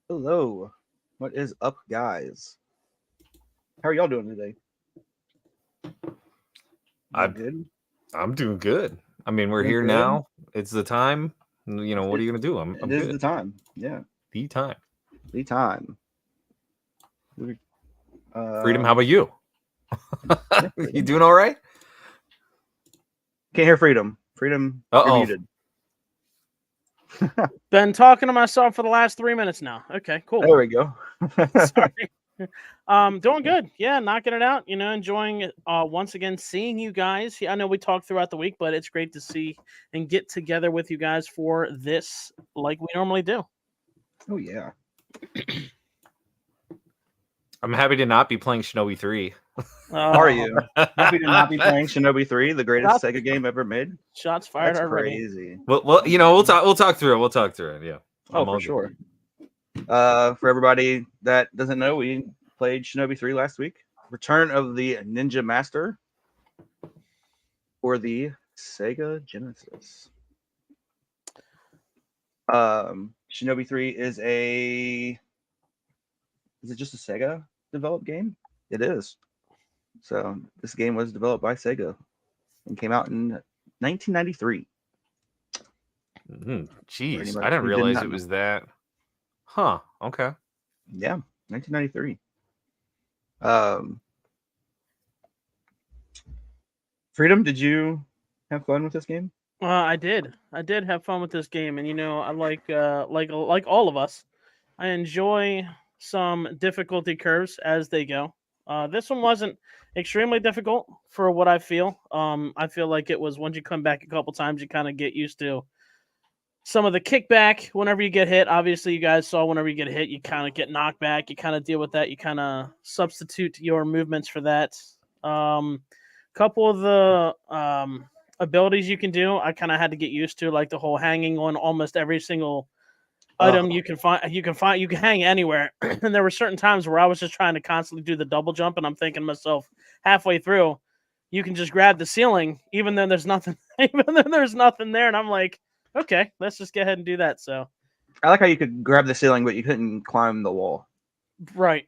Hello. What is up, guys? How are y'all doing today? I Doing good? I'm doing good. I mean, we're Doing here good? now. It's the time. What are It, you gonna do? I'm it is the good. time. Yeah, The time. the time. We- Freedom. How Um, about you? yeah, You freedom. doing all right? Can't hear freedom. Freedom, Uh you're oh. muted. Been talking to myself for the last 3 minutes now. Okay, cool. There we go. Sorry. Doing good. Yeah, knocking it out. Enjoying it. Once again, seeing you guys. Yeah, I know we talked throughout the week, but it's great to see and get together with you guys for this, like we normally do. Oh yeah. I'm happy to not be playing Shinobi 3. Are you happy to not be well, playing Shinobi 3, the greatest Shots, Sega game ever made? shots fired That's already. crazy. we'll talk. We'll talk through it. We'll talk through it. Yeah. Oh, I'm for all good. sure. For everybody that doesn't know, we played Shinobi 3 last week. Return of the Ninja Master for the Sega Genesis. Shinobi 3 is it just a Sega developed game? It is. So this game was developed by Sega and came out in 1993. Jeez, anybody I didn't who did realize not it know. was that. Huh. Okay. Yeah, 1993. Um, Freedom, did you have fun with this game? I did. I did have fun with this game, and I like all of us. I enjoy some difficulty curves as they go. This one wasn't extremely difficult for what I feel. I feel like it was once you come back a couple times, you kind of get used to some of the kickback whenever you get hit. Obviously, you guys saw whenever you get hit, you kind of get knocked back. You kind of deal with that. You kind of substitute your movements for that. Couple of the abilities you can do, I kind of had to get used to, like the whole hanging on almost every single item Oh, you can find. You can hang anywhere. And there were certain times where I was just trying to constantly do the double jump, and I'm thinking to myself halfway through, you can just grab the ceiling, even though there's nothing, even though there's nothing there, and I'm like, okay, let's just go ahead and do that. So, I like how you could grab the ceiling, but you couldn't climb the wall. right.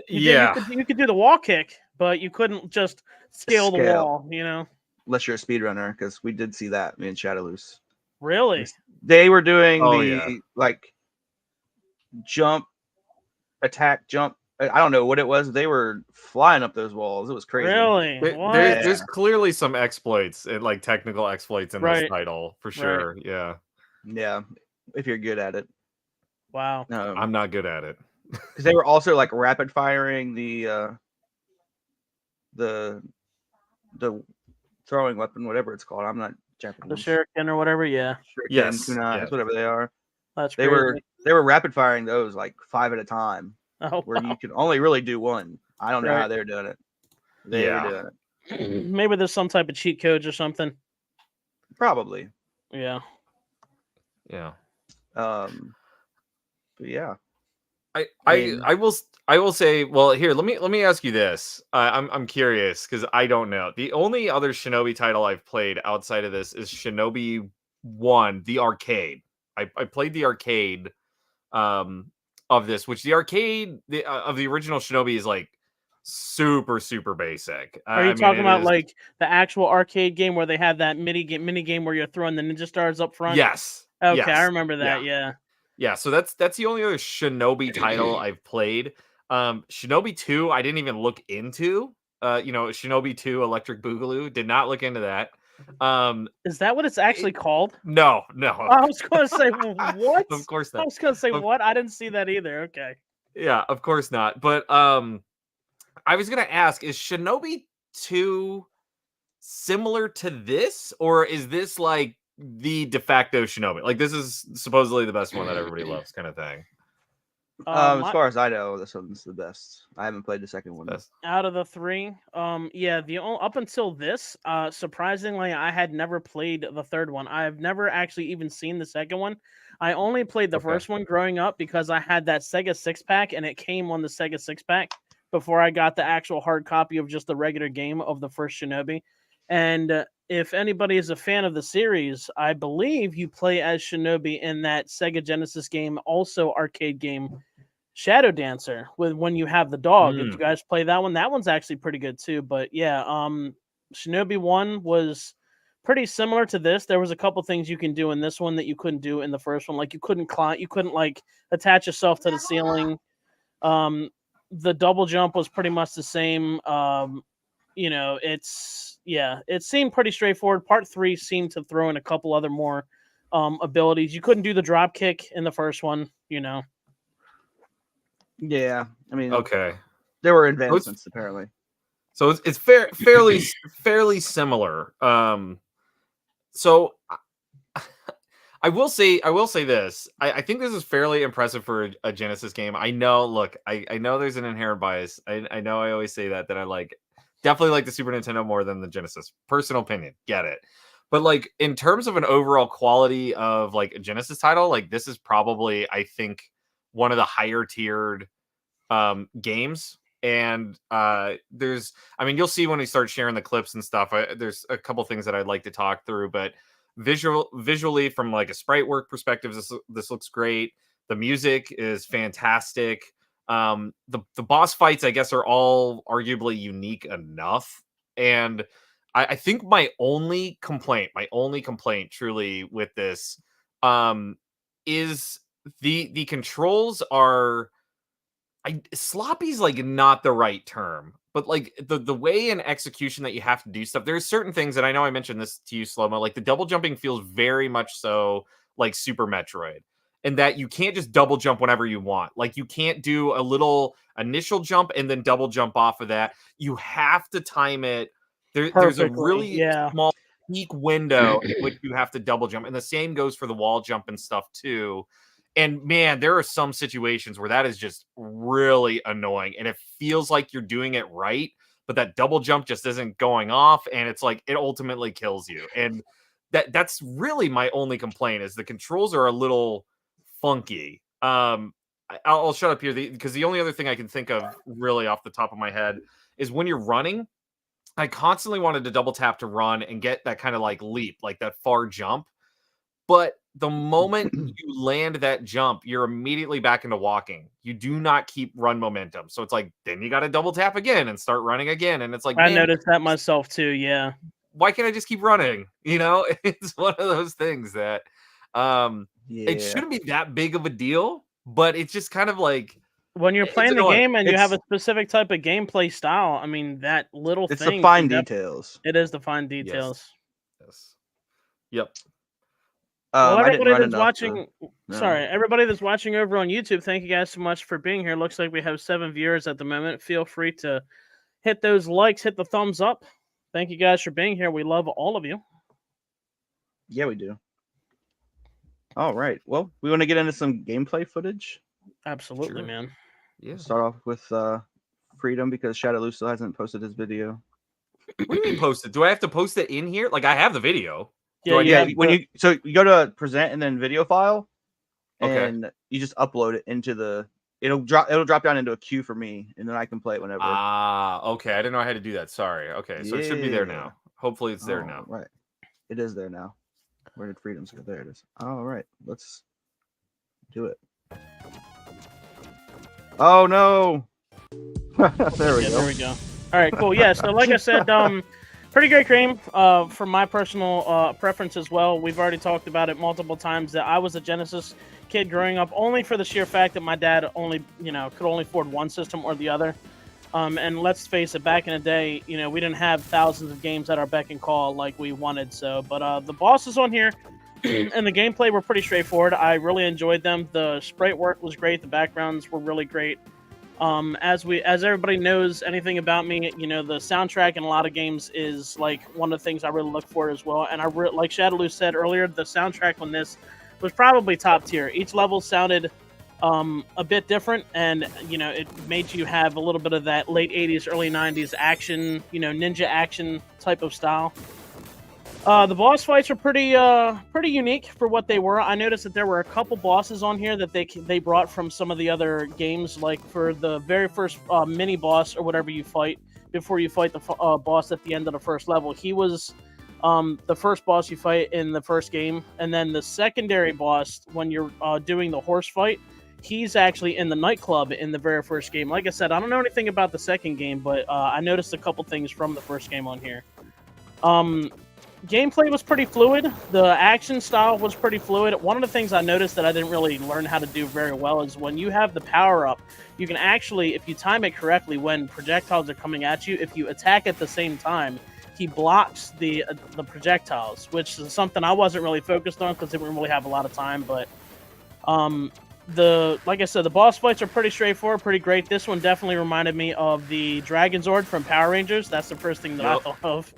Yeah. You could do the wall kick, but you couldn't just scale the Scale, wall. unless you're a speedrunner, because we did see that, me and Shadowloose. Really? They were doing Oh yeah. the like jump, attack, jump. I don't know what it was. They were flying up those walls. It was crazy. Really? What? There's clearly some exploits, like technical exploits in this Right. title for Right. sure. Yeah. Yeah, if you're good at it. Wow. I'm not good at it. Because they were also like rapid firing the throwing weapon, whatever it's called. I'm not The Japanese. shuriken or whatever. Yeah. Shuriken, Yes, kunais, yeah. whatever they are. That's They crazy. were rapid firing those like 5 at a time, Oh, where wow. you can only really do one. I don't know how Right. they're doing it. They were Yeah. doing it. Maybe there's some type of cheat codes or something. Probably. Yeah. Yeah. But yeah. I will say, well, here, let me ask you this. I'm curious because I don't know. The only other Shinobi title I've played outside of this is Shinobi 1, the arcade. I played the arcade of this, which the arcade of the original Shinobi is like super basic. Are you I mean, talking it about is. like the actual arcade game where they have that mini game where you're throwing the ninja stars up front? Yes. Okay, I Yes. remember that. Yeah. Yeah, so that's the only other Shinobi title I've played. Shinobi 2, I didn't even look into. Shinobi 2 Electric Boogaloo, did not look into that. Is that what it's actually called? No. I was going to say what? Of course I not. was going to say what? I didn't see that either. Okay. Yeah, of course not. But I was going to ask, is Shinobi 2 similar to this, or is this like the de facto Shinobi? Like, this is supposedly the best one that everybody loves, kind of thing. As far as I know, this one's the best. I haven't played the second one. Out of the three, yeah, up until this, surprisingly, I had never played the third one. I've never actually even seen the second one. I only played the first one growing up because I had that Sega 6-pack, and it came on the Sega 6-pack before I got the actual hard copy of just the regular game of the first Shinobi. And if anybody is a fan of the series, I believe you play as Shinobi in that Sega Genesis game, also arcade game, Shadow Dancer, with when you have the dog. Did you guys play that one? That one's actually pretty good too. But yeah, Shinobi 1 was pretty similar to this. There was a couple things you can do in this one that you couldn't do in the first one. Like you couldn't climb, you couldn't like attach yourself to the ceiling. The double jump was pretty much the same. You know, it seemed pretty straightforward. Part 3 seemed to throw in a couple other more abilities. You couldn't do the drop kick in the first one, you know. Yeah, I mean, Okay, there were advancements apparently. So it's fairly similar. So I will say this. I think this is fairly impressive for a Genesis game. I know. Look, I know there's an inherent bias. I know I always say that I definitely like the Super Nintendo more than the Genesis. Personal opinion, get it. But like in terms of an overall quality of like a Genesis title, like this is probably, I think, one of the higher tiered games. And you'll see when we start sharing the clips and stuff. There's a couple things that I'd like to talk through, but visually from like a sprite work perspective, this looks great. The music is fantastic. The boss fights, I guess, are all arguably unique enough. And I think my only complaint truly with this is the controls are sloppy's like not the right term, but like the way in execution that you have to do stuff. There's certain things that I know I mentioned this to you, Slow-Mo, like the double jumping feels very much so like Super Metroid, and that you can't just double jump whenever you want. Like you can't do a little initial jump and then double jump off of that. You have to time it. There's a really small peak window in which you have to double jump, and the same goes for the wall jump and stuff too. And man, there are some situations where that is just really annoying, and it feels like you're doing it right, but that double jump just isn't going off, and it's like it ultimately kills you. And that's really my only complaint is the controls are a little funky. I'll shut up here because the only other thing I can think of really off the top of my head is when you're running, I constantly wanted to double tap to run and get that kind of like leap, like that far jump. But the moment you land that jump, you're immediately back into walking. You do not keep run momentum. So it's like, then you got to double tap again and start running again. And it's like, I noticed that myself too. Yeah. Why can't I just keep running? You know, it's one of those things that it shouldn't be that big of a deal, but it's just kind of like when you're playing the game and you have a specific type of gameplay style. I mean, that little it's thing. The fine details. It is the fine details. Yes. Yep. Well, everybody that's watching, everybody that's watching over on YouTube, thank you guys so much for being here. Looks like we have 7 viewers at the moment. Feel free to hit those likes, hit the thumbs up. Thank you guys for being here. We love all of you. Yeah, we do. All right. Well, we want to get into some gameplay footage. Absolutely, man. Yeah. We'll start off with Freedom because Shadowloo still hasn't posted his video. What do you mean posted? Do I have to post it in here? Like I have the video. Yeah. You go to present and then video file, and you just upload it into it'll drop down into a queue for me, and then I can play it whenever. Okay. I didn't know I had to do that. Sorry. Okay, so it should be there now. Hopefully it's there now. Right. It is there now. Where did Freedoms go? There it is. All right. Let's do it. Oh no. There we go. There we go. All right, cool. Yeah, so like I said, pretty great game for my personal preference as well. We've already talked about it multiple times that I was a Genesis kid growing up only for the sheer fact that my dad could only afford one system or the other. And let's face it, back in the day, we didn't have thousands of games at our beck and call like we wanted. So, but the bosses on here and the gameplay were pretty straightforward. I really enjoyed them. The sprite work was great. The backgrounds were really great. As everybody knows anything about me, the soundtrack in a lot of games is like one of the things I really look for as well. And like Shadowloo said earlier, the soundtrack on this was probably top tier. Each level sounded a bit different, and it made you have a little bit of that late 80s, early 90s action, ninja action type of style. The boss fights are pretty unique for what they were. I noticed that there were a couple bosses on here that they brought from some of the other games, like for the very first mini boss or whatever you fight before you fight the boss at the end of the first level. He was the first boss you fight in the first game, and then the secondary boss when you're doing the horse fight, he's actually in the nightclub in the very first game. Like I said, I don't know anything about the second game, but I noticed a couple things from the first game on here. Gameplay was pretty fluid. The action style was pretty fluid. One of the things I noticed that I didn't really learn how to do very well is when you have the power up, you can actually, if you time it correctly, when projectiles are coming at you, if you attack at the same time, he blocks the projectiles, which is something I wasn't really focused on because they didn't really have a lot of time. But like I said, the boss fights are pretty straightforward, pretty great. This one definitely reminded me of the Dragon Zord from Power Rangers. That's the first thing that I thought of.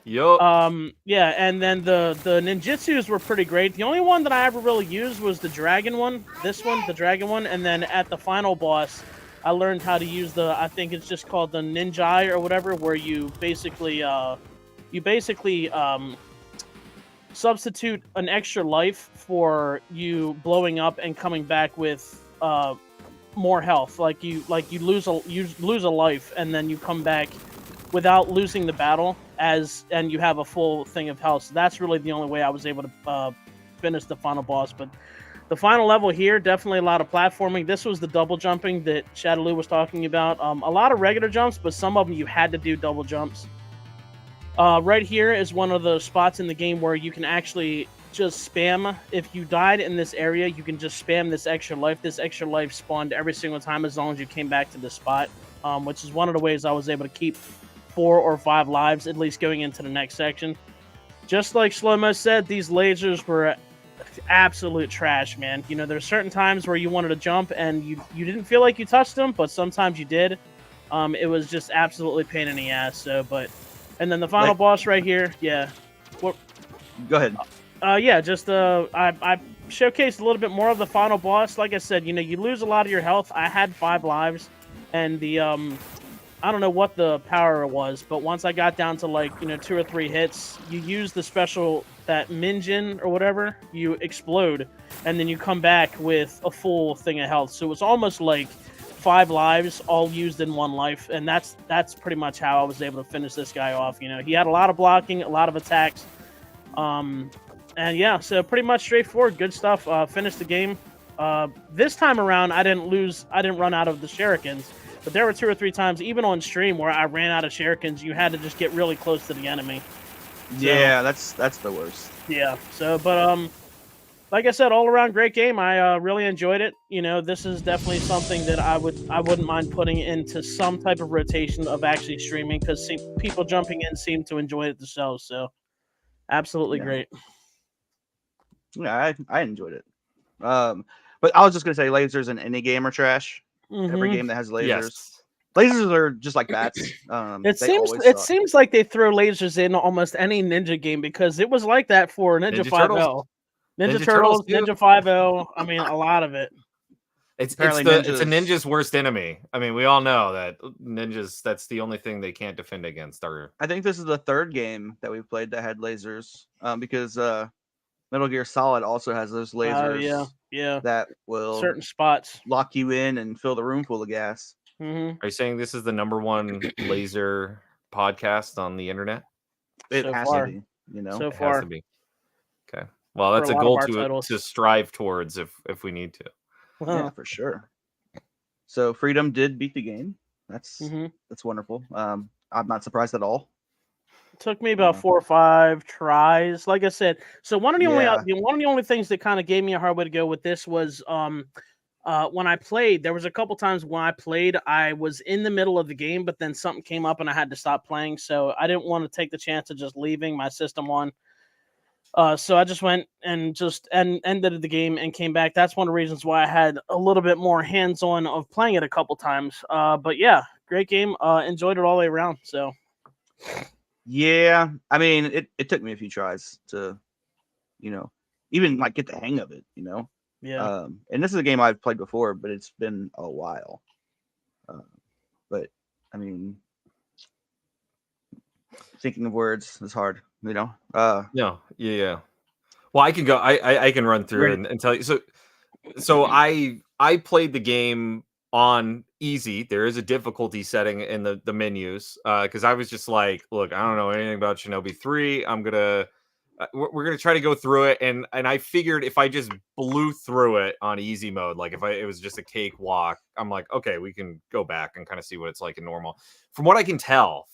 Yeah, and then the ninjutsus were pretty great. The only one that I ever really used was the dragon one. This one, the dragon one, and then at the final boss, I learned how to use I think it's just called the ninja or whatever, where you basically substitute an extra life for you blowing up and coming back with more health. Like you lose a life and then you come back without losing the battle and you have a full thing of health. So that's really the only way I was able to finish the final boss. But the final level here, definitely a lot of platforming. This was the double jumping that Shadaloo was talking about. A lot of regular jumps, but some of them you had to do double jumps. Right here is one of the spots in the game where you can actually just spam. If you died in this area, you can just spam this extra life. This extra life spawned every single time as long as you came back to the spot, which is one of the ways I was able to keep 4 or 5 lives, at least going into the next section. Just like Slow-Mo said, these lasers were absolute trash, man. You know, there's certain times where you wanted to jump and you didn't feel like you touched them, but sometimes you did. It was just absolutely pain in the ass. And then the final boss right here, yeah. Go ahead. Yeah, just I showcased a little bit more of the final boss. Like I said, you know, you lose a lot of your health. I had 5 lives, and the I don't know what the power was, but once I got down to 2 or 3 hits, you use the special, that Minjin or whatever, you explode, and then you come back with a full thing of health. So it's almost like 5 lives all used in 1 life, and that's pretty much how I was able to finish this guy off. You know, he had a lot of blocking, a lot of attacks, and yeah, so pretty much straightforward, good stuff. Finished the game. This time around, I didn't run out of the shurikens. But there were 2 or 3 times, even on stream, where I ran out of shurikens. You had to just get really close to the enemy. So, yeah, that's the worst. Yeah. So, but like I said, all around great game. I really enjoyed it. You know, this is definitely something that I wouldn't mind putting into some type of rotation of actually streaming, because people jumping in seem to enjoy it themselves. So, absolutely great. Yeah, I enjoyed it. But I was just gonna say, lasers in any game are trash. Mm-hmm. Every game that has lasers, lasers are just like bats. It seems like they throw lasers in almost any ninja game, because it was like that for Ninja 5.0, Ninja Turtles, Ninja 5.0. I mean, a lot of it. It's a ninja's worst enemy. I mean, we all know that ninjas, that's the only thing they can't defend against. I think this is the 3rd game that we've played that had lasers, because Metal Gear Solid also has those lasers. Yeah. That will certain spots lock you in and fill the room full of gas. Mm-hmm. Are you saying this is the #1 laser podcast on the internet? It has to be, you know. So far. Has to be. Okay. Well, that's a goal to strive towards if we need to. Yeah, for sure. So Freedom did beat the game. That's wonderful. I'm not surprised at all. Took me about 4 or 5 tries. Like I said, so one of the only things that kind of gave me a hard way to go with this was when I played. There was a couple times when I played, I was in the middle of the game, but then something came up and I had to stop playing. So I didn't want to take the chance of just leaving my system on. So I just went and ended the game and came back. That's one of the reasons why I had a little bit more hands-on of playing it a couple times. But yeah, great game. Enjoyed it all the way around. So. Yeah, I mean, it took me a few tries to, you know, even get the hang of it, you know. Yeah. And this is a game I've played before, but it's been a while. But I mean, thinking of words is hard, you know. No, yeah. Well, I can go. I can run through and tell you. So I played the game on easy. There is a difficulty setting in the menus because I was just like, look, I don't know anything about Shinobi 3. I'm gonna we're gonna try to go through it, and I figured if I just blew through it on easy mode, like if it was just a cakewalk, I'm like, okay, we can go back and kind of see what it's like in normal. From what I can tell,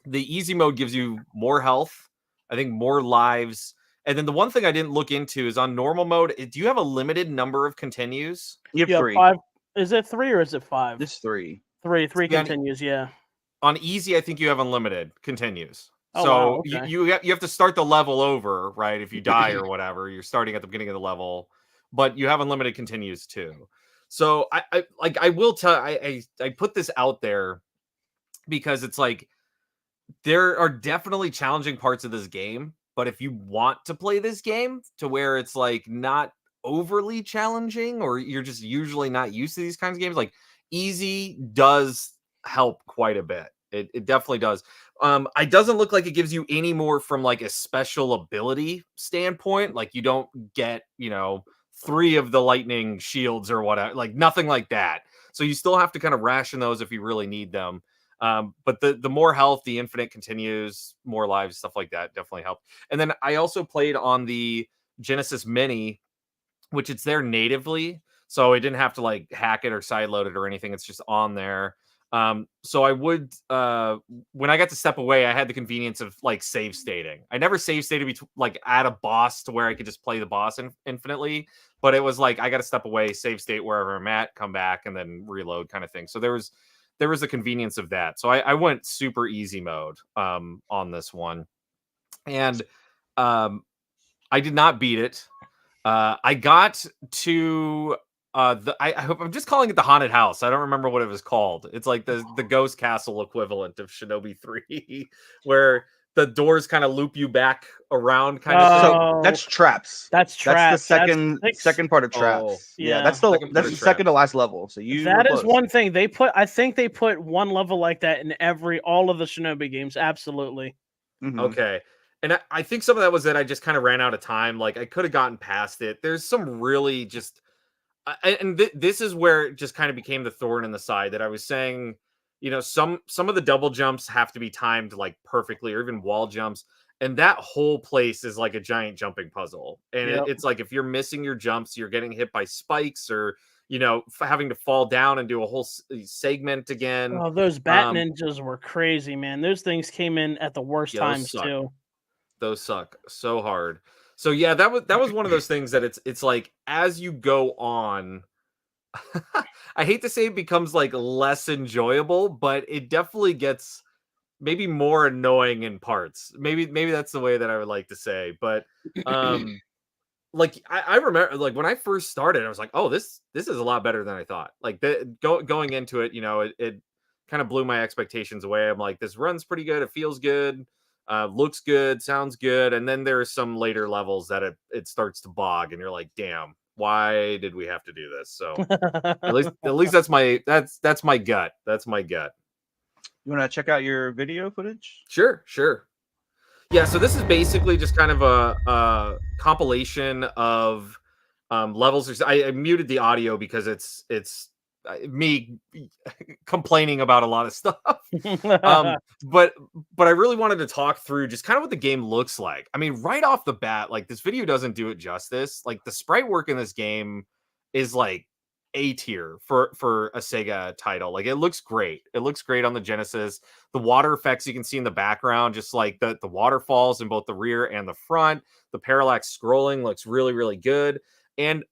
the easy mode gives you more health, I think more lives. And then the one thing I didn't look into is on normal mode, do you have a limited number of continues? You have Yeah, 3. 5. Is it 3 or is it 5? This 3. 3 Yeah, continues, yeah. On easy, I think you have unlimited continues. Oh, So wow, okay. you have to start the level over, right? If you die or whatever, you're starting at the beginning of the level, but you have unlimited continues too. So I will tell I put this out there because it's like there are definitely challenging parts of this game, but if you want to play this game to where it's like not overly challenging, or you're just usually not used to these kinds of games, like easy does help quite a bit. It definitely does. It doesn't look like it gives you any more from like a special ability standpoint. Like you don't get, 3 of the lightning shields or whatever, like nothing like that. So you still have to kind of ration those if you really need them. But the more health, the infinite continues, more lives, stuff like that definitely help. And then I also played on the Genesis Mini, which it's there natively, so I didn't have to like hack it or sideload it or anything. It's just on there. So I would when I got to step away, I had the convenience of like save stating. I never save stated like at a boss to where I could just play the boss infinitely, but it was like I got to step away, save state wherever I'm at, come back, and then reload kind of thing. So there was the convenience of that. So I went super easy mode on this one, and I did not beat it. I got to I'm just calling it the haunted house. I don't remember what it was called. It's like the ghost castle equivalent of Shinobi 3, where the doors kind of loop you back around kind of thing. So that's traps. That's traps. That's the second part of traps. Oh, yeah, yeah. that's the second to last level. So that is one thing I think they put one level like that in all of the Shinobi games. Absolutely. Mm-hmm. Okay. And I think some of that was that I just kind of ran out of time. Like I could have gotten past it. There's some really just, this is where it just kind of became the thorn in the side that I was saying. Some of the double jumps have to be timed like perfectly, or even wall jumps, and that whole place is like a giant jumping puzzle. And it's like if you're missing your jumps, you're getting hit by spikes, or having to fall down and do a whole segment again. Oh, those bat ninjas were crazy, man. Those things came in at the worst times too. Those suck so hard. So yeah, that was one of those things that it's like as you go on, I hate to say it becomes like less enjoyable, but it definitely gets maybe more annoying in parts. Maybe that's the way that I would like to say. But like I remember like when I first started, I was like, oh, this is a lot better than I thought. Like going into it, it kind of blew my expectations away. I'm like, this runs pretty good, it feels good. Looks good, sounds good, and then there are some later levels that it starts to bog, and you're like, "Damn, why did we have to do this?" So at least that's my gut. That's my gut. You want to check out your video footage? Sure. Yeah, so this is basically just kind of a compilation of levels. I muted the audio because it's me complaining about a lot of stuff. But I really wanted to talk through just kind of what the game looks like. I mean, right off the bat, like this video doesn't do it justice. Like the sprite work in this game is like A tier for a Sega title. Like it looks great. It looks great on the Genesis. The water effects you can see in the background, just like the waterfalls in both the rear and the front. The parallax scrolling looks really, really good. And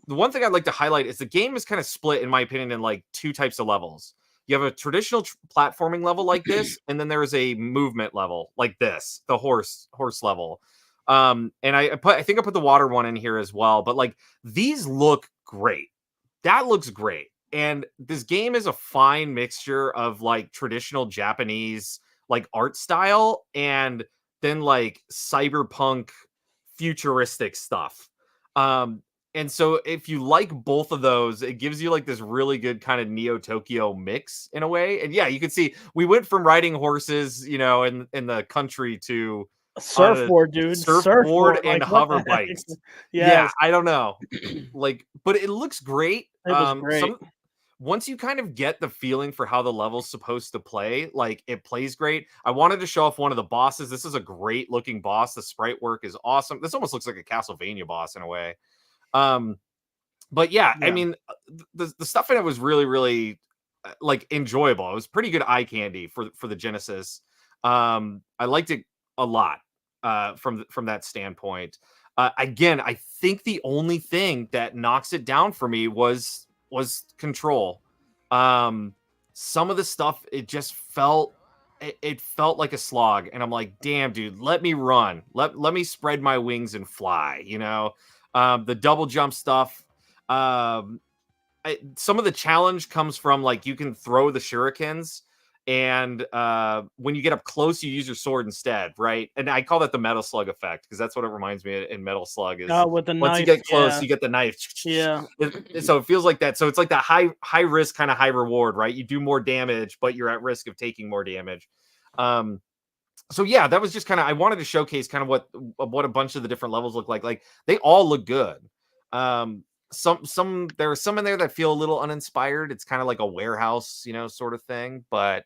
the one thing I'd like to highlight is the game is kind of split, in my opinion, in like 2 types of levels. You have a traditional platforming level like this, and then there is a movement level like this, the horse level. And I think I put the water one in here as well. But like these look great. That looks great. And this game is a fine mixture of like traditional Japanese like art style and then like cyberpunk futuristic stuff. And so if you like both of those, it gives you like this really good kind of Neo Tokyo mix in a way. And yeah, you can see we went from riding horses, in the country to surfboard, dude. Surfboard and like, hover bikes. Yes. Yeah, I don't know. Like, but it looks great. It was great. Once you kind of get the feeling for how the level's supposed to play, like it plays great. I wanted to show off one of the bosses. This is a great looking boss. The sprite work is awesome. This almost looks like a Castlevania boss in a way. But yeah, I mean, the stuff in it was really, really like enjoyable. It was pretty good eye candy for the Genesis. I liked it a lot from that standpoint. Again, I think the only thing that knocks it down for me was control. Some of the stuff, it just felt like a slog, and I'm like, damn, dude, let me run, let me spread my wings and fly, you know. The double jump stuff, some of the challenge comes from like you can throw the shurikens, and when you get up close, you use your sword instead, right? And I call that the Metal Slug effect, because that's what it reminds me in Metal Slug is with the once knife, you get close, you get the knife. Yeah. So it feels like that. So it's like that high risk, kind of high reward, right? You do more damage, but you're at risk of taking more damage. So yeah, that was just kind of, I wanted to showcase kind of what a bunch of the different levels look like. Like they all look good. Some there are some in there that feel a little uninspired. It's kind of like a warehouse, you know, sort of thing. But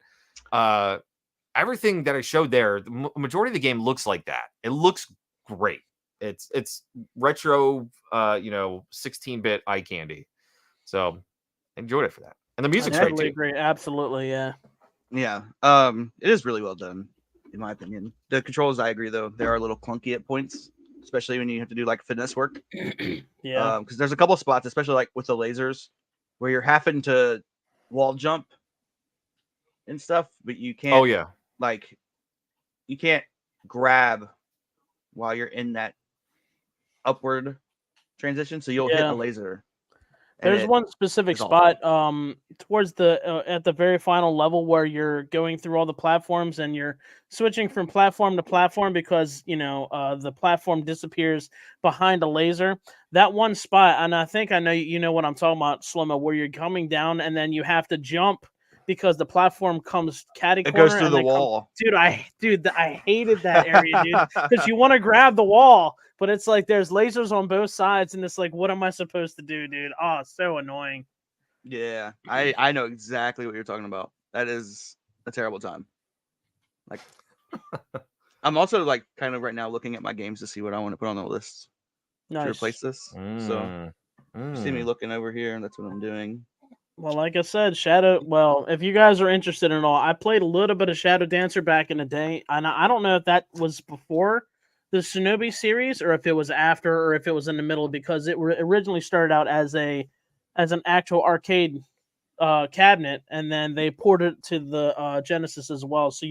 everything that I showed there, the majority of the game looks like that. It looks great. It's retro, 16-bit eye candy. So I enjoyed it for that. And the music's great too. Great. Absolutely, yeah. Yeah. It is really well done, in my opinion. The controls, I agree, though, they are a little clunky at points, especially when you have to do like finesse work. Yeah. Because there's a couple spots, especially like with the lasers, where you're having to wall jump and stuff, but you can't. Oh yeah. Like you can't grab while you're in that upward transition, so you'll hit a laser. There's one specific spot towards the at the very final level where you're going through all the platforms and you're switching from platform to platform because the platform disappears behind a laser. That one spot, and I think I know you know what I'm talking about, Slow-mo, where you're coming down and then you have to jump because the platform comes catty corner. It goes through the wall. Dude, I hated that area, dude, because you want to grab the wall, but it's like there's lasers on both sides, and it's like, what am I supposed to do, dude? Oh, so annoying. Yeah, I know exactly what you're talking about. That is a terrible time. Like, I'm also like kind of right now looking at my games to see what I want to put on the list to replace this. So you see me looking over here, and that's what I'm doing. Well, like I said, well, if you guys are interested in all, I played a little bit of Shadow Dancer back in the day, and I don't know if that was before the Shinobi series or if it was after or if it was in the middle, because it originally started out as an actual arcade cabinet, and then they ported it to the Genesis as well. So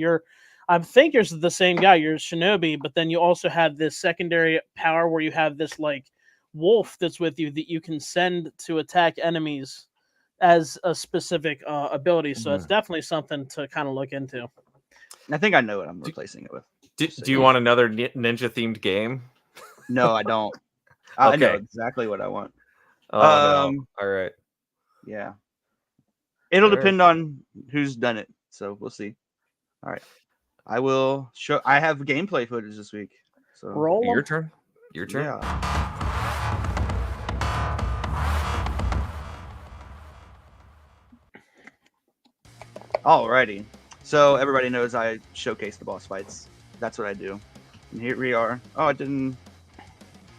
I think you're the same guy. You're Shinobi, but then you also have this secondary power where you have this like wolf that's with you that you can send to attack enemies as a specific ability. So it's definitely something to kind of look into. I think I know what I'm replacing it with. Do you want another ninja themed game? No, I don't. I know exactly what I want. Oh, no. All right. Yeah. It'll depend on who's done it. So we'll see. All right. I will show. I have gameplay footage this week. So roll. Your turn. Yeah. Alrighty. So everybody knows I showcase the boss fights. That's what I do. And here we are. Oh, I didn't.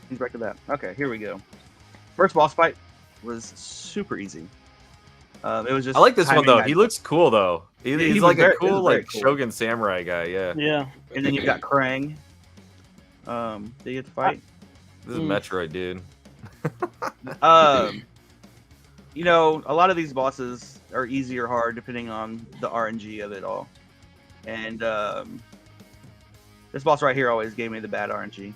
He's back to that. Okay, here we go. First boss fight was super easy. It was just. I like this one though. He looks cool though. He's like a cool like cool Shogun samurai guy. Yeah. Yeah. And then you've got Krang. They get to fight. This is Metroid, dude. A lot of these bosses are easy or hard depending on the RNG of it all. And this boss right here always gave me the bad RNG.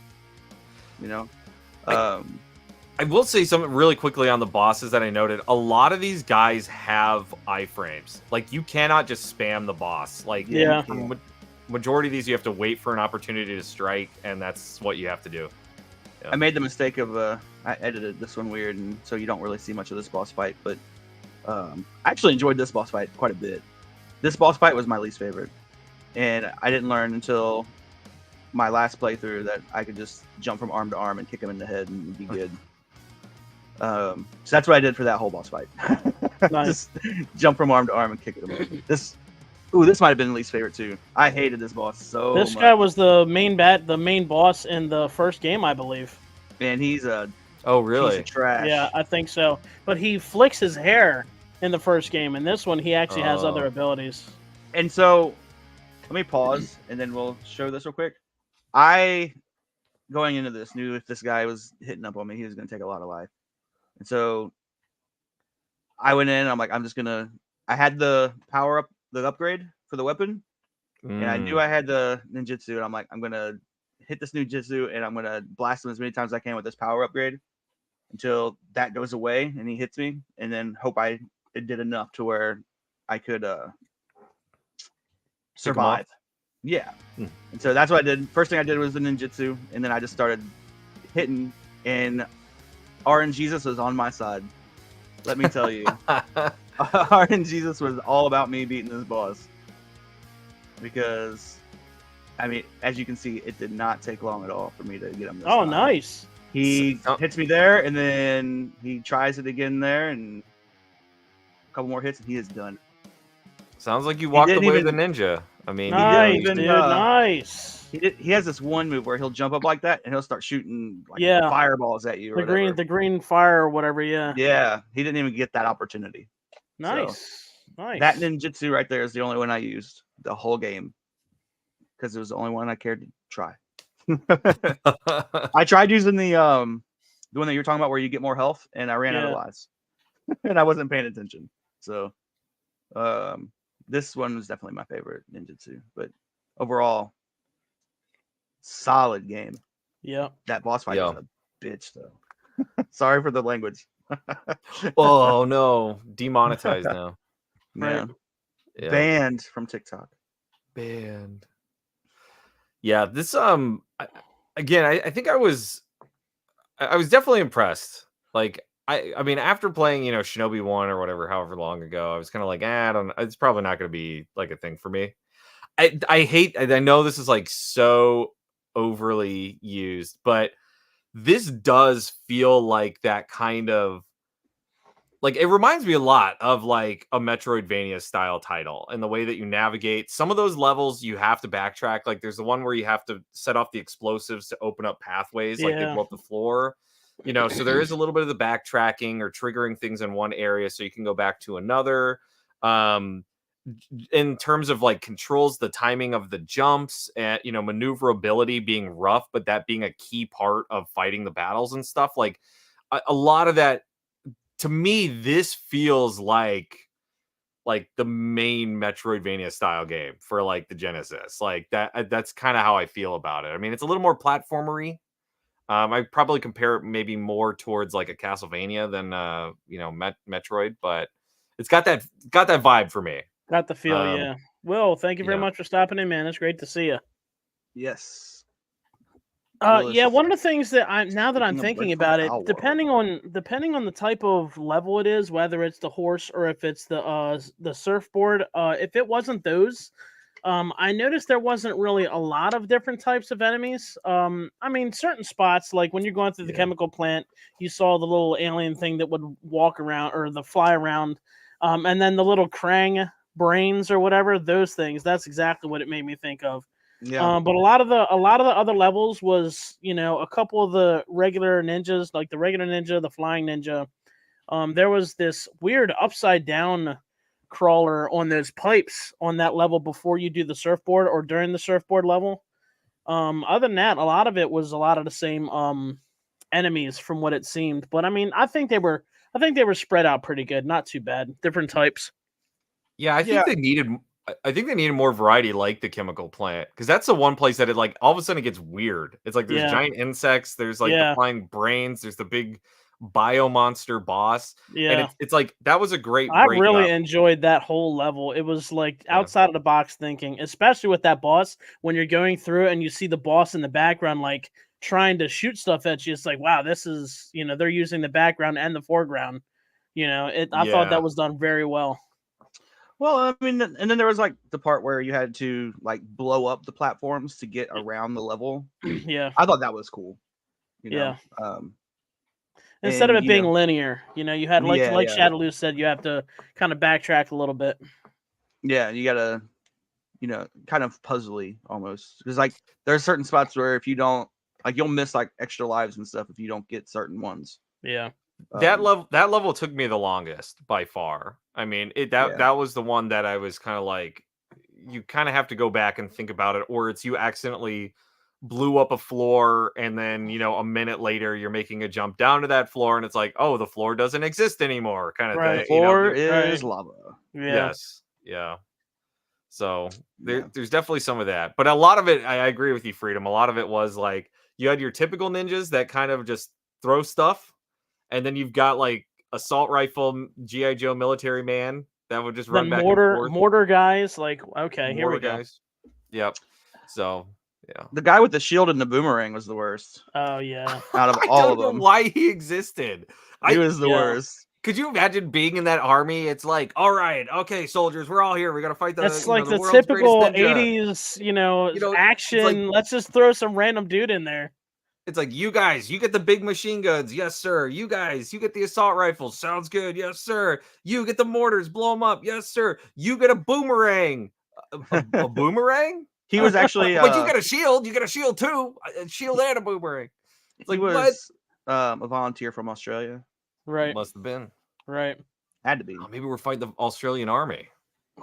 I will say something really quickly on the bosses that I noted. A lot of these guys have iframes. Like, you cannot just spam the boss. Like, majority of these, you have to wait for an opportunity to strike, and that's what you have to do. Yeah. I made the mistake of I edited this one weird, and so you don't really see much of this boss fight, but I actually enjoyed this boss fight quite a bit. This boss fight was my least favorite, and I didn't learn until my last playthrough that I could just jump from arm to arm and kick him in the head and be good. So that's what I did for that whole boss fight. Nice. Just jump from arm to arm and kick it away. This might have been least favorite too. I hated this boss so much. This guy was the main boss in the first game, I believe. Man, he's a Oh, piece really? of trash. Yeah, I think so. But he flicks his hair in the first game. In this one, he actually has other abilities. And so, let me pause, and then we'll show this real quick. I, going into this, knew if this guy was hitting up on me, he was going to take a lot of life. And so, I went in, I'm like, I had the power up, the upgrade for the weapon, and I knew I had the ninjutsu, and I'm like, I'm going to hit this ninjutsu, and I'm going to blast him as many times as I can with this power upgrade until that goes away, and he hits me, and then hope it did enough to where I could survive. Yeah. And so that's what I did. First thing I did was the ninjutsu, and then I just started hitting, and RNGesus was on my side. Let me tell you. RNGesus was all about me beating this boss. Because, I mean, as you can see, it did not take long at all for me to get him this time. Nice. He hits me there, and then he tries it again there, and a couple more hits, and he is done. Sounds like you walked away with a ninja. I mean, nice, dude, nice. He has this one move where he'll jump up like that, and he'll start shooting fireballs at you. The green fire or whatever. Yeah. Yeah, he didn't even get that opportunity. Nice, nice. That ninjutsu right there is the only one I used the whole game because it was the only one I cared to try. I tried using the one that you're talking about where you get more health, and I ran out of lives, and I wasn't paying attention. So, this one was definitely my favorite ninjutsu, but overall, solid game. Yeah, that boss fight was a bitch, though. Sorry for the language. Oh no, demonetized now. Yeah. Banned from TikTok. Banned. Yeah, this again, I think I was definitely impressed. Like I mean, after playing, Shinobi 1 or whatever, however long ago, I was kind of like, it's probably not going to be like a thing for me. I know this is like so overly used, but this does feel like that kind of, like, it reminds me a lot of like a Metroidvania style title and the way that you navigate. Some of those levels you have to backtrack. Like there's the one where you have to set off the explosives to open up pathways, like they blow up the floor. So there is a little bit of the backtracking or triggering things in one area so you can go back to another. In terms of like controls, the timing of the jumps and, maneuverability being rough, but that being a key part of fighting the battles and stuff. Like a lot of that, to me, this feels like the main Metroidvania style game for like the Genesis. Like that's kind of how I feel about it. I mean, it's a little more platformery. I probably compare it maybe more towards like a Castlevania than Metroid, but it's got that vibe for me. Got the feel, yeah. Will, thank you very much for stopping in, man. It's great to see you. Yes. Yeah, one of the things that I'm thinking about it, depending on the type of level it is, whether it's the horse or if it's the surfboard, if it wasn't those, I noticed there wasn't really a lot of different types of enemies. I mean, certain spots, like when you're going through the chemical plant, you saw the little alien thing that would walk around or fly around, and then the little Krang brains or whatever, those things. That's exactly what it made me think of. Yeah. But a lot of the other levels was, a couple of the regular ninjas, like the regular ninja, the flying ninja. There was this weird upside down crawler on those pipes on that level before you do the surfboard or during the surfboard level. Other than that, a lot of it was a lot of the same enemies from what it seemed. But I mean, I think they were spread out pretty good, not too bad. Different types. Yeah, I think they needed more variety, like the chemical plant, because that's the one place that it like all of a sudden it gets weird. It's like there's giant insects, there's like the flying brains, there's the big bio monster boss. Yeah, and it's like that was a great. I really enjoyed that whole level. It was like outside of the box thinking, especially with that boss when you're going through and you see the boss in the background, like trying to shoot stuff at you. It's like, wow, this is they're using the background and the foreground. I thought that was done very well. Well, I mean, and then there was like the part where you had to like blow up the platforms to get around the level. Yeah, I thought that was cool. Yeah. Instead of And, it being linear, you had like Yeah. Shadowloo said, you have to kind of backtrack a little bit. Yeah, you gotta, kind of puzzly almost, because like there are certain spots where if you don't, like, you'll miss like extra lives and stuff if you don't get certain ones. Yeah. That level took me the longest by far. I mean, that was the one that I was kind of like, you kind of have to go back and think about it, or it's you accidentally blew up a floor and then a minute later you're making a jump down to that floor and it's like, oh, the floor doesn't exist anymore, kind of Right. The thing. floor is lava. Yeah. Yes. Yeah. So Yeah. there's definitely some of that, but a lot of it, I agree with you, Freedom. A lot of it was like you had your typical ninjas that kind of just throw stuff, and then you've got like assault rifle G.I. Joe military man that would just run Then back and forth. mortar guys, like, okay, here we go. Guys. Yep. So yeah. The guy with the shield and the boomerang was the worst. Oh yeah. Out of I all don't of know them, why he existed. he was the Yeah. worst. Could you imagine being in that army? It's like, all right, okay, soldiers, we're all here. We got to fight the. That's like the world's typical greatest ninja. 80s, action. like- Let's just throw some random dude in there. It's like, you guys, you get the big machine guns. Yes, sir. You guys, you get the assault rifles. Sounds good. Yes, sir. You get the mortars. Blow them up. Yes, sir. You get a boomerang. A boomerang? He was actually, But you get a shield. You get a shield too. A shield and a boomerang. It's like, he was what? a volunteer from Australia. Right. Must have been. Right. Had to be. Oh, maybe we're fighting the Australian army.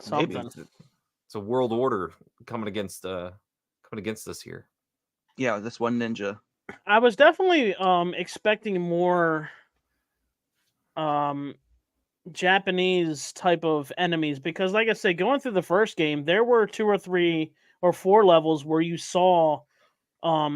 Something. It's a world order coming against us here. Yeah, this one ninja. I was definitely expecting more Japanese type of enemies, because like I said, going through the first game, there were 2 or 3 or 4 levels where you saw a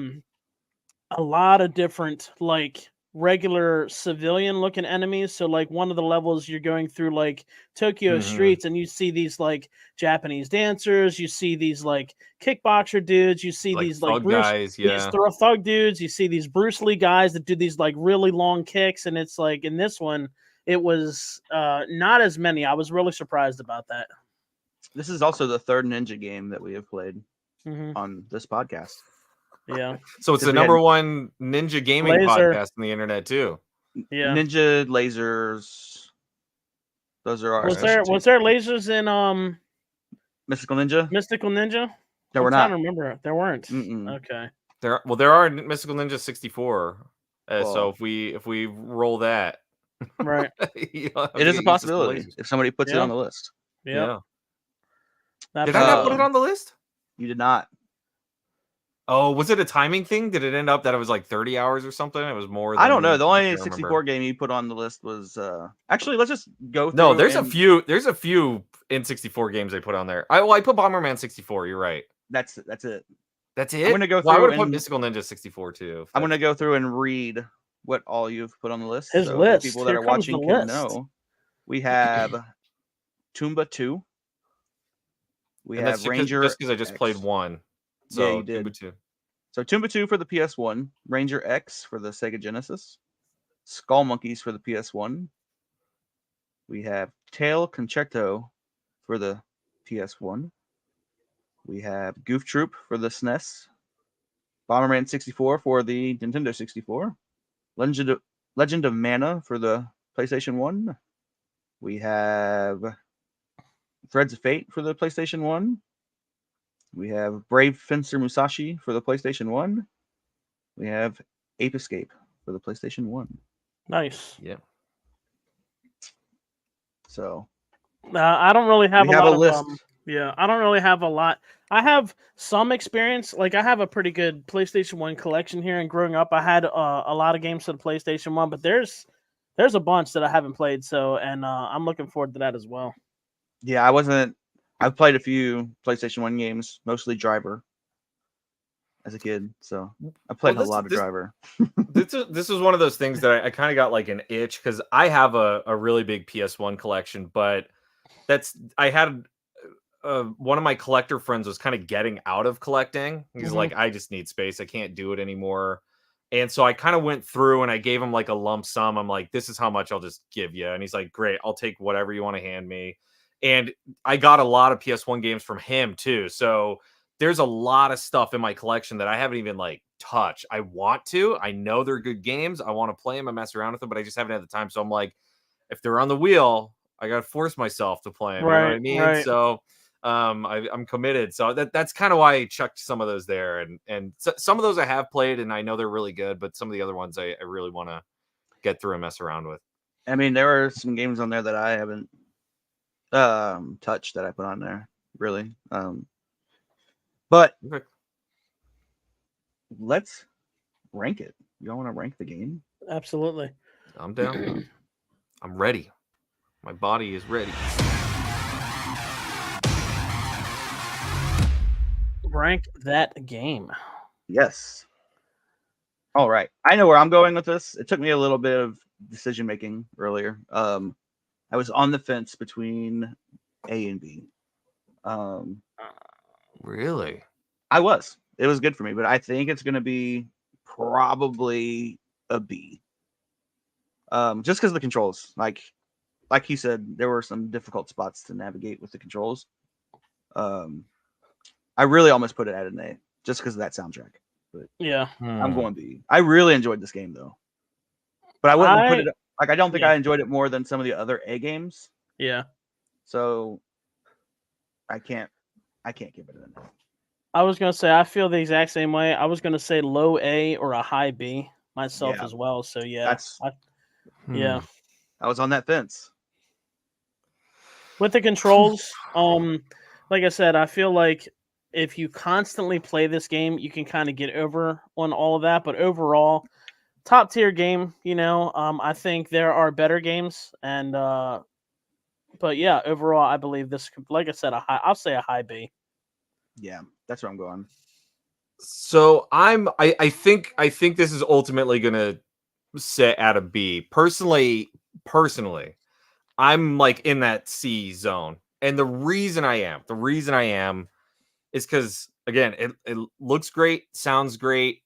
lot of different like regular civilian looking enemies. So like one of the levels, you're going through like Tokyo streets and you see these like Japanese dancers, you see these like kickboxer dudes, you see Like these like thug guys, these thug dudes, you see these Bruce Lee guys that do these like really long kicks, and it's like in this one it was not as many. I was really surprised about that. This is also the third ninja game that we have played Mm-hmm. on this podcast. Yeah. So it's the number one ninja gaming podcast on the internet too. Yeah. Ninja lasers. Those are our. Was there lasers in Mystical Ninja? Mystical Ninja? There were I'm not. trying to remember. There weren't. Mm-mm. Okay. There are Mystical Ninja 64. Well, so if we roll that, right, it is a possibility if somebody puts it on the list. Yeah. Did I not put it on the list? You did not. Oh, was it a timing thing? Did it end up that it was like 30 hours or something? It was more than, I don't know. The only 64 game you put on the list was actually, let's just go through. No, there's a few N64 games they put on there. I put Bomberman 64, you're right. That's it. That's it? I'm gonna go through. I would have put Mystical Ninja 64 too. I'm gonna go through and read what all you've put on the list. His list. People that Here are comes watching the can list. know. We have Toomba 2. We have Ranger. Just because I just played one. So yeah, you did. Toomba 2. So Toomba 2 for the PS1, Ranger X for the Sega Genesis, Skull Monkeys for the PS1. We have Tail Concerto for the PS1. We have Goof Troop for the SNES, Bomberman 64 for the Nintendo 64, Legend of Mana for the PlayStation 1. We have Threads of Fate for the PlayStation 1. We have Brave Fencer Musashi for the PlayStation 1. We have Ape Escape for the PlayStation 1. Nice. Yeah. So I don't really have we a have lot a list. I don't really have a lot. I have some experience. Like I have a pretty good PlayStation 1 collection here, and growing up I had a lot of games for the PlayStation 1, but there's a bunch that I haven't played, so I'm looking forward to that as well. Yeah, I've played a few PlayStation 1 games, mostly Driver, as a kid. So I played a lot of Driver. This was one of those things that I kind of got like an itch, because I have a really big PS1 collection, but I had one of my collector friends was kind of getting out of collecting. He's like, I just need space. I can't do it anymore. And so I kind of went through and I gave him like a lump sum. I'm like, this is how much I'll just give you. And he's like, great, I'll take whatever you want to hand me. And I got a lot of PS1 games from him too. So there's a lot of stuff in my collection that I haven't even like touched. I want to. I know they're good games. I want to play them and mess around with them, but I just haven't had the time. So I'm like, if they're on the wheel, I got to force myself to play them. You know what I mean? Right. So I'm committed. So that's kind of why I chucked some of those there. And some of those I have played and I know they're really good, but some of the other ones I really want to get through and mess around with. I mean, there are some games on there that I haven't touched that I put on there, really. But Okay. let's rank it. You all want to rank the game? Absolutely. I'm down. I'm ready. My body is ready. Rank that game. Yes. All right. I know where I'm going with this. It took me a little bit of decision making earlier. I was on the fence between A and B. Really? I was. It was good for me, but I think it's going to be probably a B. Just because of the controls. Like you said, there were some difficult spots to navigate with the controls. I really almost put it at an A just because of that soundtrack. But Yeah. I'm going B. I really enjoyed this game though, but I wouldn't put it like I don't think I enjoyed it more than some of the other A games. Yeah. So I can't give it an A. I was gonna say I feel the exact same way. I was gonna say low A or a high B myself as well. So yeah, yeah. I was on that fence. With the controls, like I said, I feel like if you constantly play this game, you can kind of get over on all of that. But overall, top tier game. I think there are better games, and but yeah, overall, I believe this. Like I said, I'll say a high B. Yeah, that's where I'm going. So I think this is ultimately gonna sit at a B. Personally, I'm like in that C zone. And the reason I am is because again, it looks great, sounds great.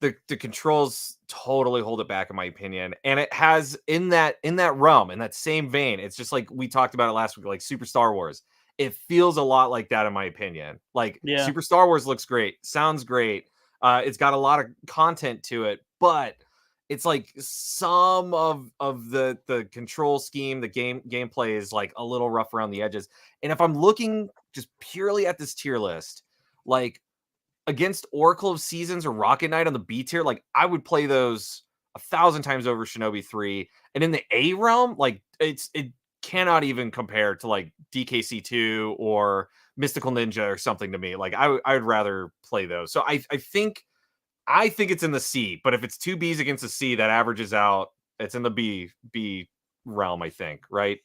The controls totally hold it back, in my opinion. And it has in that realm, in that same vein, it's just like we talked about it last week, like Super Star Wars. It feels a lot like that, in my opinion. Like Super Star Wars looks great, sounds great. It's got a lot of content to it, but it's like some of the control scheme, the gameplay is like a little rough around the edges. And if I'm looking just purely at this tier list, like against Oracle of Seasons or Rocket Knight on the B tier, like I would play those 1,000 times over Shinobi 3. And in the A realm, like it cannot even compare to like DKC 2 or Mystical Ninja or something to me. Like I would rather play those. So I think it's in the C, but if it's two B's against a C, that averages out. It's in the B realm, I think, right?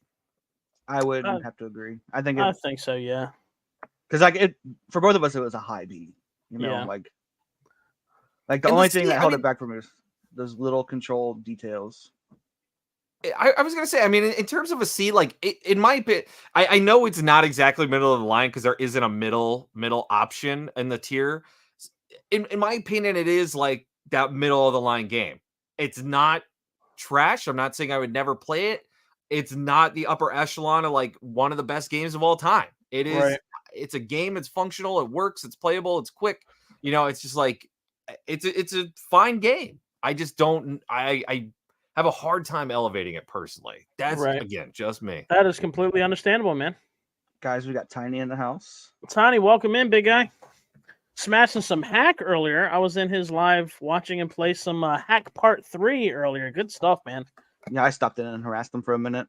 I would have to agree. I think so, yeah. Because like for both of us, it was a high B. Like the only thing that held it back from me was those little control details. I was gonna say, I mean, in terms of a C, like it might be. I know it's not exactly middle of the line because there isn't a middle option in the tier. In my opinion, it is like that middle of the line game. It's not trash. I'm not saying I would never play it. It's not the upper echelon of like one of the best games of all time. It is. Right. It's a game. It's functional. It works. It's playable. It's quick. It's just like it's a fine game. I just don't. I have a hard time elevating it personally. That's again just me. That is completely understandable, man. Guys, we got Tiny in the house. Tiny, welcome in, big guy. Smashing some Hack earlier. I was in his live watching him play some Hack Part 3 earlier. Good stuff, man. Yeah, I stopped in and harassed him for a minute.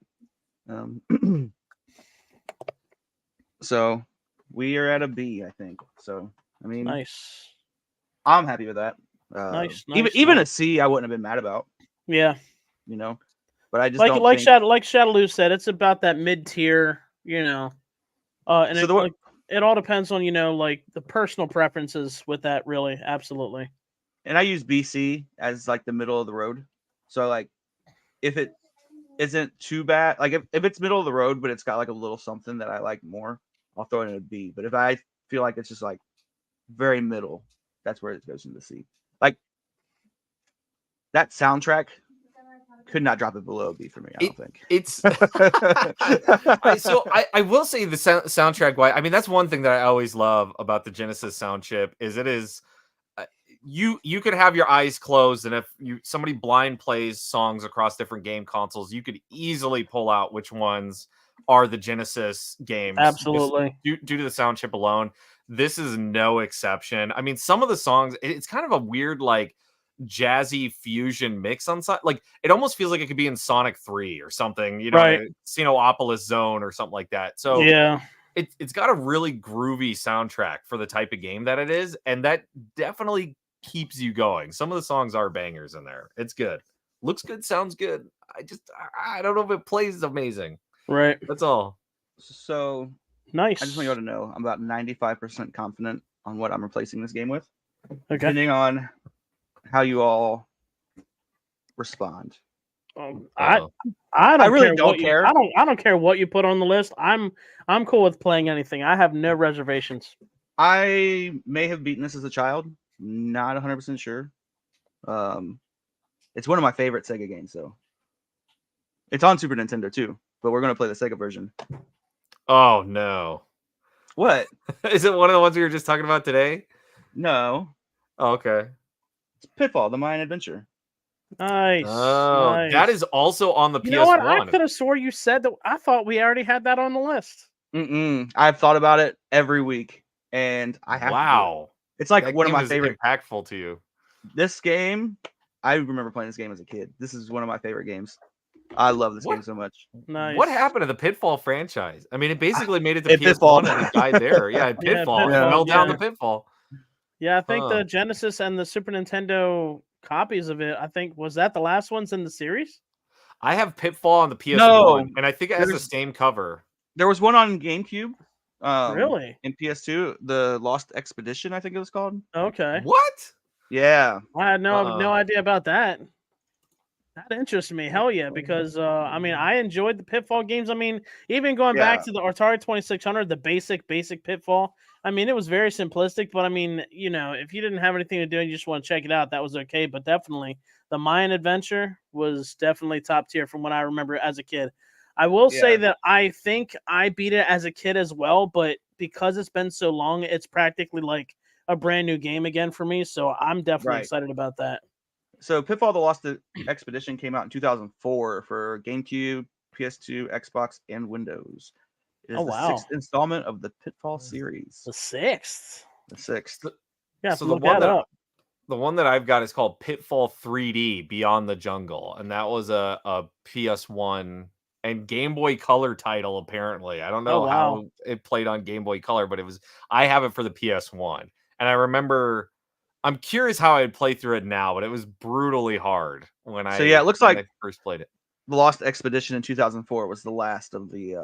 So we are at a B, I think. So I mean, nice. I'm happy with that. Nice. Even a C, I wouldn't have been mad about. Yeah. But I just like don't like think... like Shadaloo said, it's about that mid tier. And so it all depends on like the personal preferences with that. Really, absolutely. And I use BC as like the middle of the road. So like, if it isn't too bad, like if it's middle of the road, but it's got like a little something that I like more, I'll throw it in a B. But if I feel like it's just like very middle, that's where it goes into C. Like that soundtrack could not drop it below a B for me. I don't think it's. So I will say the soundtrack. Why? I mean, that's one thing that I always love about the Genesis sound chip is it is. You could have your eyes closed, and if somebody blind plays songs across different game consoles, you could easily pull out which ones are the Genesis games. Absolutely. Due to the sound chip alone. This is no exception. I mean, some of the songs, it's kind of a weird, like, jazzy fusion mix on side. Like, it almost feels like it could be in Sonic 3 or something, you know, Right. Xenopolis Zone or something like that. So yeah, it's got a really groovy soundtrack for the type of game that it is, and that definitely keeps you going. Some of the songs are bangers in there. It's good. Looks good, sounds good. I don't know if it plays amazing. right. That's all. So Nice. I just want you all to know I'm about 95% confident on what I'm replacing this game with, Okay. depending on how you all respond. I I really care don't what care. I don't care what you put on the list. I'm cool with playing anything. I have no reservations. I may have beaten this as a child, not 100% sure. It's one of my favorite Sega games, though. It's on Super Nintendo too, but we're gonna play the Sega version. Oh no. What? Is it one of the ones we were just talking about today? No, Oh, okay. it's Pitfall: The Mayan Adventure. Nice. Oh, nice. that is also on the PS1. You know what? I could have swore you said that. I thought we already had that on the list. I've thought about it every week, and I have to do it. Wow. It's like That one of game my is favorite. impactful to you. This game, I remember playing this game as a kid. This is one of my favorite games. I love this game so much. Nice. What happened to the Pitfall franchise? I mean, it basically made it to It PS1 Pitfall. and it died there. Yeah, Pitfall. It Pitfall, fell down yeah. the Pitfall. Yeah, I think Huh. the Genesis and the Super Nintendo copies of it. I think was that the last ones in the series. I have Pitfall on the PS1, No, and I think it has the there's- same cover. There was one on GameCube. Really? In PS2, the Lost Expedition, I think it was called. Okay. What? Yeah. I had no Uh-uh. idea about that. That interests me. Hell yeah, because I mean, I enjoyed the Pitfall games. I mean, even going back to the Atari 2600, the basic Pitfall. I mean, it was very simplistic, but I mean, you know, if you didn't have anything to do and you just want to check it out, that was okay. But definitely, the Mayan Adventure was definitely top tier from what I remember as a kid. I will say that I think I beat it as a kid as well, but because it's been so long, it's practically like a brand new game again for me. So I'm definitely excited about that. So Pitfall: The Lost Expedition came out in 2004 for GameCube, PS2, Xbox, and Windows. It is the sixth installment of the Pitfall series. The sixth. The sixth. Yeah, So look that up. The one that I've got is called Pitfall 3D Beyond the Jungle, and that was a PS1 and Game Boy Color title. Apparently, I don't know how it played on Game Boy Color, but it was. I have it for the PS1, and I remember. I'm curious how I'd play through it now, but it was brutally hard when I. So yeah, it looks like I first played it. The Lost Expedition in 2004 was the last of the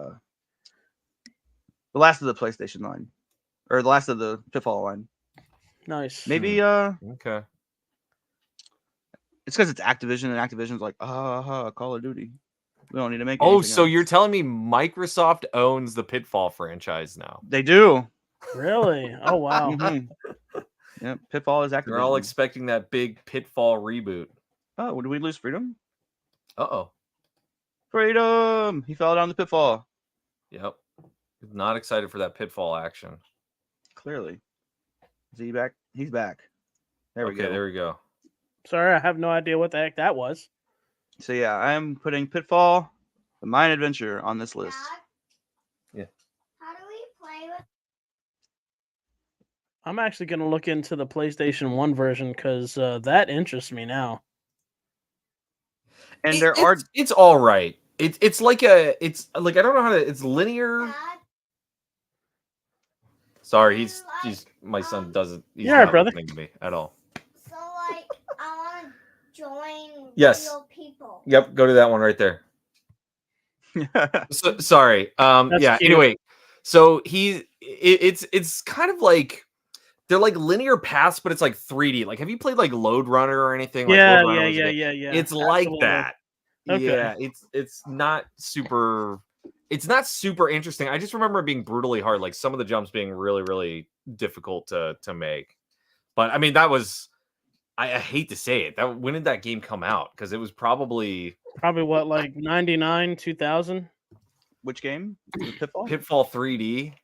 PlayStation line, or the last of the Pitfall line. Nice. Maybe okay. It's because it's Activision, and Activision's like, Call of Duty. We don't need to make. Oh, so you're telling me Microsoft owns the Pitfall franchise now? They do. Really? Oh wow. Yeah, Pitfall is Activision. They're all expecting that big Pitfall reboot. Oh, did we lose Freedom? Uh-oh. Freedom! He fell down the Pitfall. Yep. Not excited for that Pitfall action. Clearly. Is he back? He's back. There we go. Okay, there we go. Sorry, I have no idea what the heck that was. So yeah, I am putting Pitfall, The Mayan Adventure on this list. Yeah. How do we play with? I'm actually going to look into the PlayStation 1 version because that interests me now. And it's all right. It's like I don't know how to. It's linear. Dad, Sorry, he's my son doesn't. He's Yeah, not brother. listening to me at all. so like I want to join Yes. real people. Yep, go to that one right there. So, sorry. That's Yeah. cute. Anyway, so it's kind of like they're like linear paths, but it's like 3D. Like, have you played like Load Runner or anything? Like Yeah. Load Runner was a game. It's like Absolutely. that. Okay. Yeah, it's not super interesting. I just remember it being brutally hard, like some of the jumps being really, really difficult to make. But I mean, I hate to say it. When did that game come out? Because it was probably what, like 99, 2000? Which game? The Pitfall? Pitfall 3D.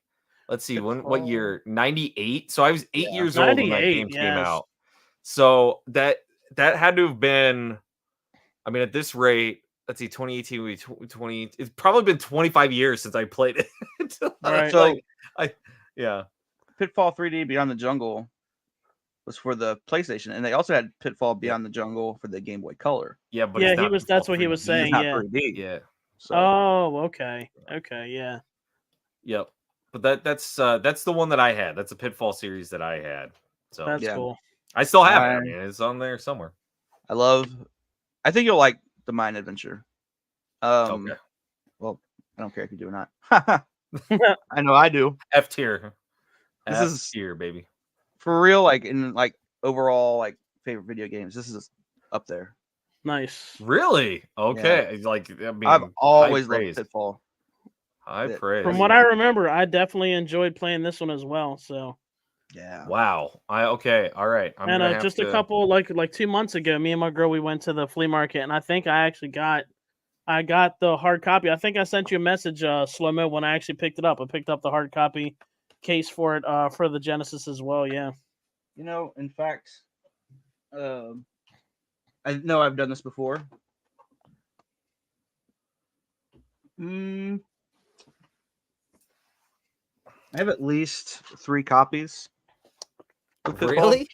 Let's see, what Pitfall. year? 98. So I was 8 Yeah. years old when that 98, game came yes. out. So that had to have been, I mean, at this rate, let's see, 2018 would be 20. It's probably been 25 years since I played it. Right. So yeah. Pitfall 3D Beyond the Jungle was for the PlayStation, and they also had Pitfall Beyond the Jungle for the Game Boy Color. Yeah, but Yeah, it's not that's Pitfall what he was 3D. saying. It's not Yeah. 3D. Yeah. So Oh, okay. Okay, yeah. Yep. But that's the one that I had. That's a Pitfall series that I had. So That's Yeah. cool. I still have it. I mean, it's on there somewhere. I think you'll like the Mine Adventure. Okay. Well, I don't care if you do or not. I know I do. F tier. This F is- tier, baby. For real, like in like overall like favorite video games, this is up there. Nice. Really? Okay. Like, I mean, I've always high loved praise. Pitfall. High Yeah. praise. From what I remember, I definitely enjoyed playing this one as well. So, Yeah. Wow. Okay. All right. I'm and gonna have just to... a couple like 2 months ago, me and my girl, we went to the flea market, and I think I actually got the hard copy. I think I sent you a message, Slow Mo, when I actually picked it up. I picked up the hard copy case for it for the Genesis as well. Yeah. You know, in fact, I know I've done this before. I have at least 3 copies. of Pitfall, Really?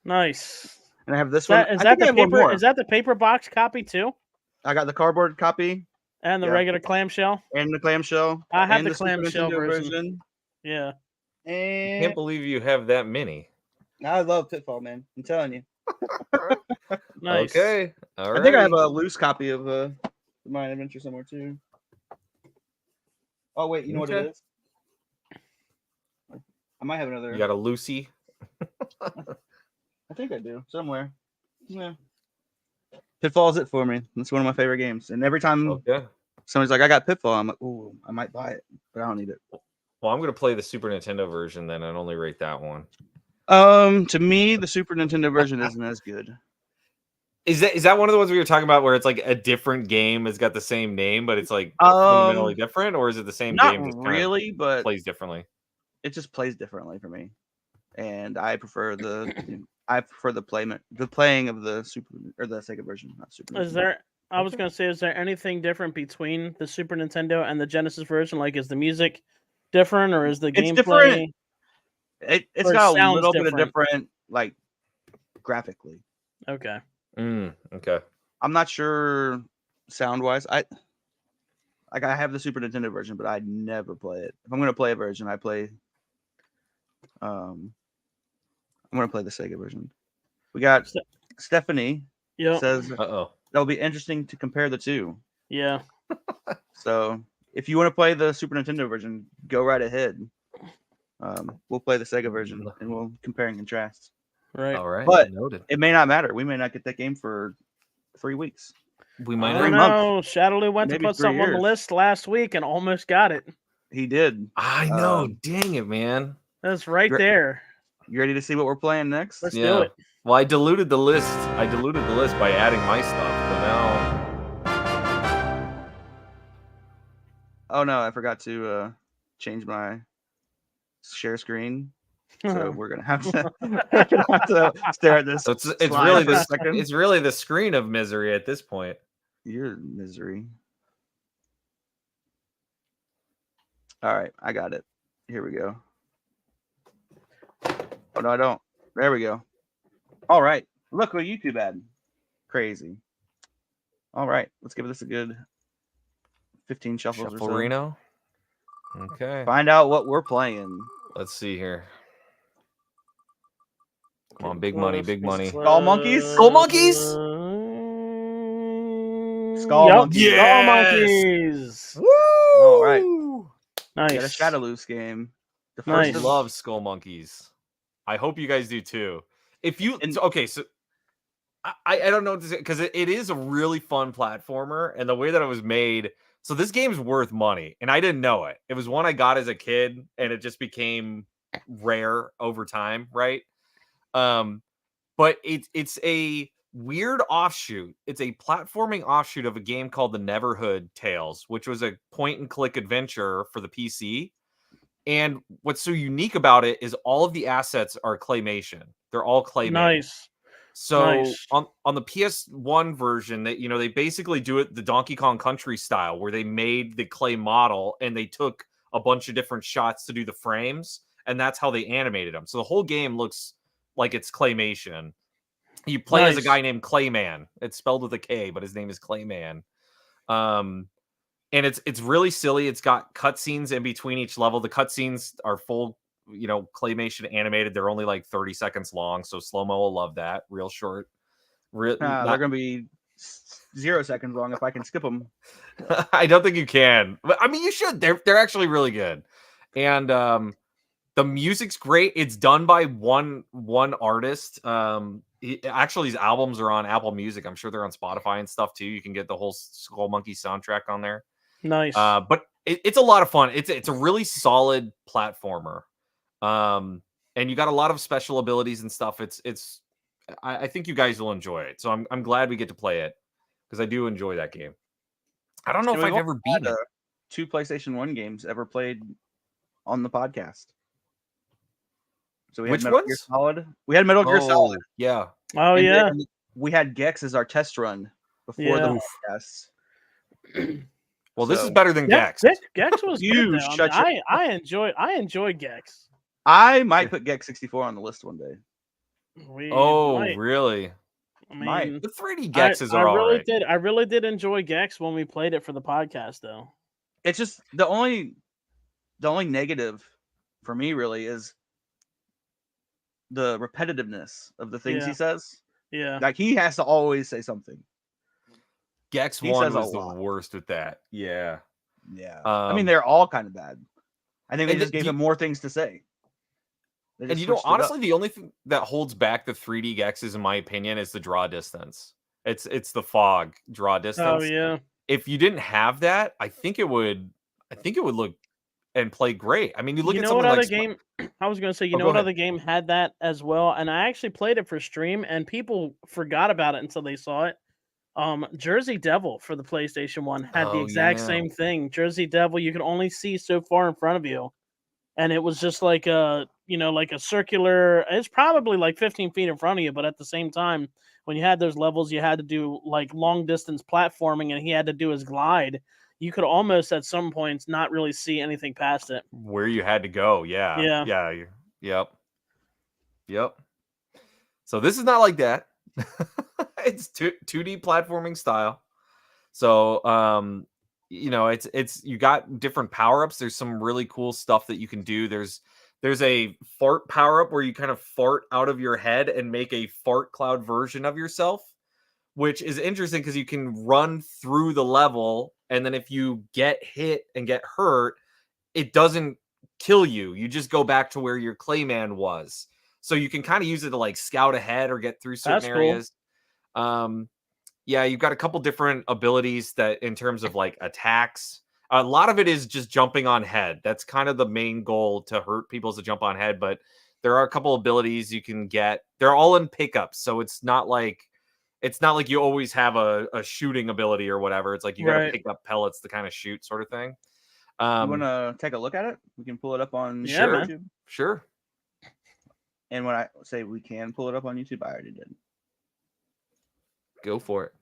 Nice. And I have this Is that, one. is I that think I the have one paper? more. Is that the paper box copy too? I got the cardboard copy And the Yeah. regular clamshell? and the clamshell. I have and the the Super clamshell Nintendo version. Yeah. Can't And believe you have that many. I love Pitfall, man. I'm telling you. Nice. Okay. All right. I think I have a loose copy of Mine Adventure somewhere too. Oh wait, you know what it Okay. is? I might have another. You got a Lucy. I think I do somewhere. Yeah. Pitfall's it for me. It's one of my favorite games, and every time Okay. somebody's like, "I got Pitfall," I'm like, "Ooh, I might buy it, but I don't need it." Well, I'm gonna play the Super Nintendo version then and only rate that one. To me, the Super Nintendo version isn't as good. Is that one of the ones we were talking about where it's like a different game has got the same name, but it's like fundamentally different, or is it the same Not game just kind really, of but plays differently? it just plays differently for me, and I prefer the playing of the Super or the Sega version, not Super. Is there? I was gonna say, is there anything different between the Super Nintendo and the Genesis version? Like, is the music different, or is the It's gameplay? different. It's Or it got a sounds little bit of different? different, like graphically. Okay. Okay. I'm not sure sound wise. I have the Super Nintendo version, but I never play it. If I'm gonna play a version, I play. I'm gonna play the Sega version. We got Stephanie Yeah. says Uh-oh. that'll be interesting to compare the two. Yeah. So if you want to play the Super Nintendo version, go right ahead. We'll play the Sega version and we'll compare and contrast. Right. All right. But noted. it may not matter. We may not get that game for 3 weeks. We I might don't not. know. Shadowly went to Maybe put 3 something on the years. list last week and almost got it. He did. I know. Dang it, man. That's right Re- there. You ready to see what we're playing next? Let's do Yeah. it. Well, I diluted the list. By adding my stuff, but now Oh no, I forgot to change my share screen. So we're gonna have to, stare at this. so it's slide really for a the second. it's really the screen of misery at this point. Your misery. All right, I got it. Here we go. Oh no, I don't. There we go. All right, look what YouTube had. Crazy. All right, let's give this a good 15 shuffles or so. Shufflerino. Okay. Find out what we're playing. Let's see here. Come on, big money, big money. Skull Monkeys? Skull Monkeys? Skull Monkeys. Yes! Skull Monkeys. Woo! All right. Nice. We got a Shadowloose game. The first Nice. I of love Skull Monkeys. I hope you guys do too. If you so I don't know what to say because it is a really fun platformer, and the way that it was made. So this game's worth money, and I didn't know it. It was one I got as a kid, and it just became rare over time, right? but it's a weird offshoot. It's a platforming offshoot of a game called the Neverhood Tales, which was a point and click adventure for the PC. And what's so unique about it is all of the assets are claymation. They're all clay made. Nice. So Nice. on the PS1 version, that they basically do it the Donkey Kong Country style, where they made the clay model and they took a bunch of different shots to do the frames, and that's how they animated them. So the whole game looks like it's claymation. You play as a Nice. guy named Clayman. It's spelled with a K, but his name is Clayman. And it's really silly. It's got cutscenes in between each level. The cutscenes are full, claymation animated. They're only like 30 seconds long, so slow-mo will love that. Real short. They're gonna be 0 seconds long if I can skip them. I don't think you can. But I mean, you should. They're actually really good. And the music's great. It's done by one artist. Actually, his albums are on Apple Music. I'm sure they're on Spotify and stuff too. You can get the whole Skull Monkey soundtrack on there. Nice. But it's a lot of fun. It's a really solid platformer. And you got a lot of special abilities and stuff. I think you guys will enjoy it. So I'm glad we get to play it because I do enjoy that game. I don't know if I've ever beaten it. 2 PlayStation 1 games ever played on the podcast. So we had Metal Gear Solid. We had Metal Gear Solid. Yeah. Oh, and yeah. We had Gex as our test run before the podcast. Well, this is better than Gex. Gex was good, though. I enjoy Gex. I might put Gex 64 on the list one day. Really? I mean, the 3D Gexes are all right. I really did enjoy Gex when we played it for the podcast, though. It's just the only negative for me really is the repetitiveness of the things he says. Yeah. Like he has to always say something. Gex 1 was the worst with that. Yeah. Yeah. I mean, they're all kind of bad. I think they just gave him more things to say. And honestly, the only thing that holds back the 3D Gexes, in my opinion, is the draw distance. It's the fog draw distance. Oh yeah. If you didn't have that, I think it would look and play great. I mean, you look at something like game. I was going to say, what other game had that as well? And I actually played it for stream, and people forgot about it until they saw it. Jersey Devil for the PlayStation 1 had the exact same thing. Jersey Devil, you could only see so far in front of you, and it was just like a circular. It's probably like 15 feet in front of you, but at the same time, when you had those levels, you had to do like long distance platforming, and he had to do his glide. You could almost at some points not really see anything past it. Where you had to go, yeah. Yep. So this is not like that. It's 2D platforming style. So it's you got different power-ups. There's some really cool stuff that you can do. There's a fart power-up where you kind of fart out of your head and make a fart cloud version of yourself, which is interesting because you can run through the level, and then if you get hit and get hurt, it doesn't kill you. You just go back to where your Clayman was. So you can kind of use it to like scout ahead or get through certain areas. Yeah, you've got a couple different abilities that in terms of like attacks. A lot of it is just jumping on head. That's kind of the main goal, to hurt people, is to jump on head. But there are a couple abilities you can get. They're all in pickups, so it's not like you always have a shooting ability or whatever. It's like you got to pick up pellets to kind of shoot, sort of thing. You want to take a look at it? We can pull it up on YouTube. Sure. And when I say we can pull it up on YouTube, I already did. Go for it.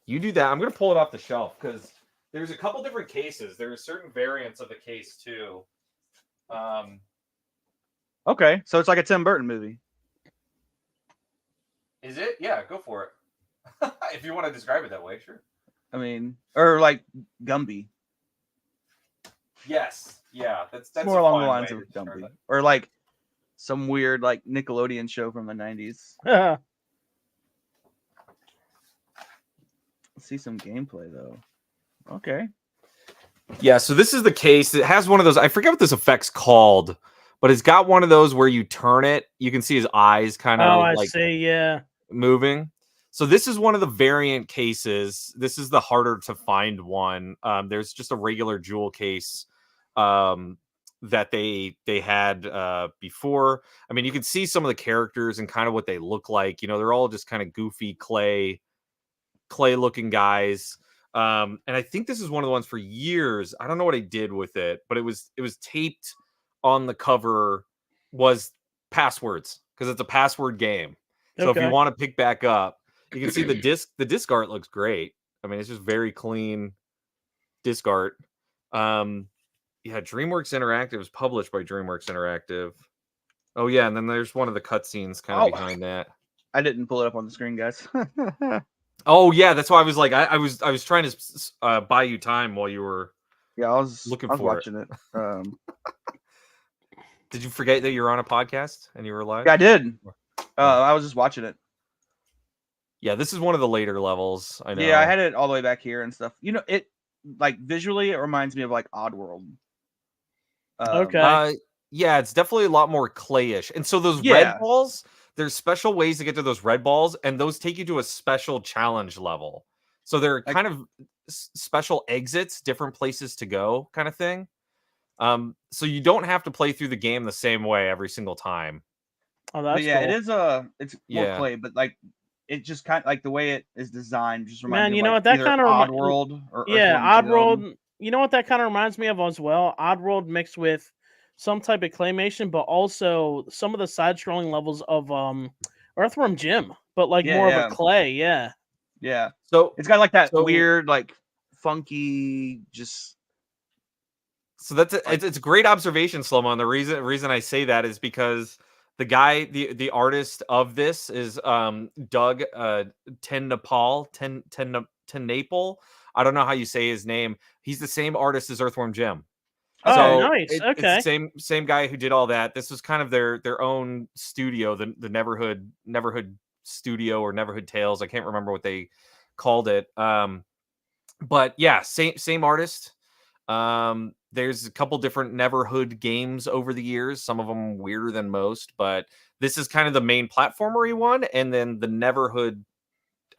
You do that. I'm going to pull it off the shelf because there's a couple different cases. There are certain variants of the case too. Okay, so it's like a Tim Burton movie. Is it? Yeah, go for it. If you want to describe it that way, sure. I mean, or like Gumby. Yes. Yeah, that's more along the lines of Gumby, or like some weird like Nickelodeon show from the 90s. Let's see some gameplay though. Okay. Yeah, so this is the case. It has one of those. I forget what this effect's called, but it's got one of those where you turn it. You can see his eyes kind of moving. So this is one of the variant cases. This is the harder to find one. There's just a regular jewel case. that they had before. I mean, you can see some of the characters and kind of what they look like. They're all just kind of goofy clay looking guys. And I think this is one of the ones for years. I don't know what I did with it, but it was taped on the cover was passwords, because it's a password game. So if you want to pick back up, you can see the disc art looks great. I mean, it's just very clean disc art. Yeah, DreamWorks Interactive is published by DreamWorks Interactive. Oh yeah, and then there's one of the cutscenes kind of behind that. I didn't pull it up on the screen, guys. Oh yeah, that's why I was like, I was trying to buy you time while you were I was watching it. Did you forget that you were on a podcast and you were live? Yeah, I did. I was just watching it. Yeah, this is one of the later levels. I know. Yeah, I had it all the way back here and stuff. It like visually, it reminds me of like Oddworld. Yeah, it's definitely a lot more clayish. And so those red balls, there's special ways to get to those red balls, and those take you to a special challenge level. So they're kind of special exits, different places to go, kind of thing. So you don't have to play through the game the same way every single time. Oh, that's cool. It is it's more clay, but like it just kind of like the way it is designed just reminds me of what that kind of Oddworld or Oddworld. You know what that kind of reminds me of as well? Oddworld mixed with some type of claymation, but also some of the side-scrolling levels of Earthworm Jim, but like more of a clay. Yeah. So it's got like that weird, like funky, just. So it's a great observation, Slomo. And the reason I say that is because the guy, the artist of this is Doug Tennaple. I don't know how you say his name. He's the same artist as Earthworm Jim. Oh, nice. It's the same guy who did all that. This was kind of their own studio, the Neverhood Studio or Neverhood Tales. I can't remember what they called it. But yeah, same artist. There's a couple different Neverhood games over the years. Some of them weirder than most, but this is kind of the main platformery one. And then the Neverhood,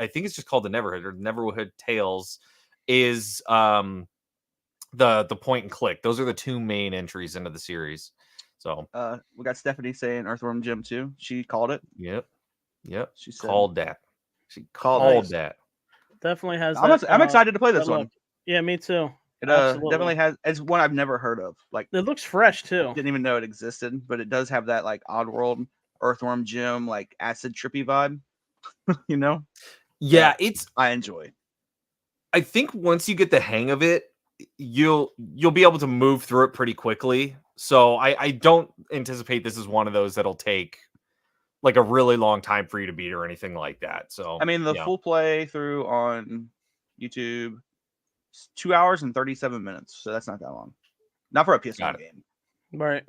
I think it's just called the Neverhood or Neverhood Tales, is the point and click. Those are the two main entries into the series. So we got Stephanie saying Earthworm Jim too. She called it. Yep. She said, called that. She called that. Definitely has. I'm excited to play this one. Yeah, me too. It definitely has. It's one I've never heard of. Like it looks fresh too. Didn't even know it existed, but it does have that like Oddworld, Earthworm Jim, like acid trippy vibe. Yeah, I enjoy. I think once you get the hang of it, you'll be able to move through it pretty quickly. So I don't anticipate this is one of those that'll take like a really long time for you to beat or anything like that. So I mean, the full play through on YouTube, 2 hours and 37 minutes. So that's not that long. Not for a PS1 game. Right.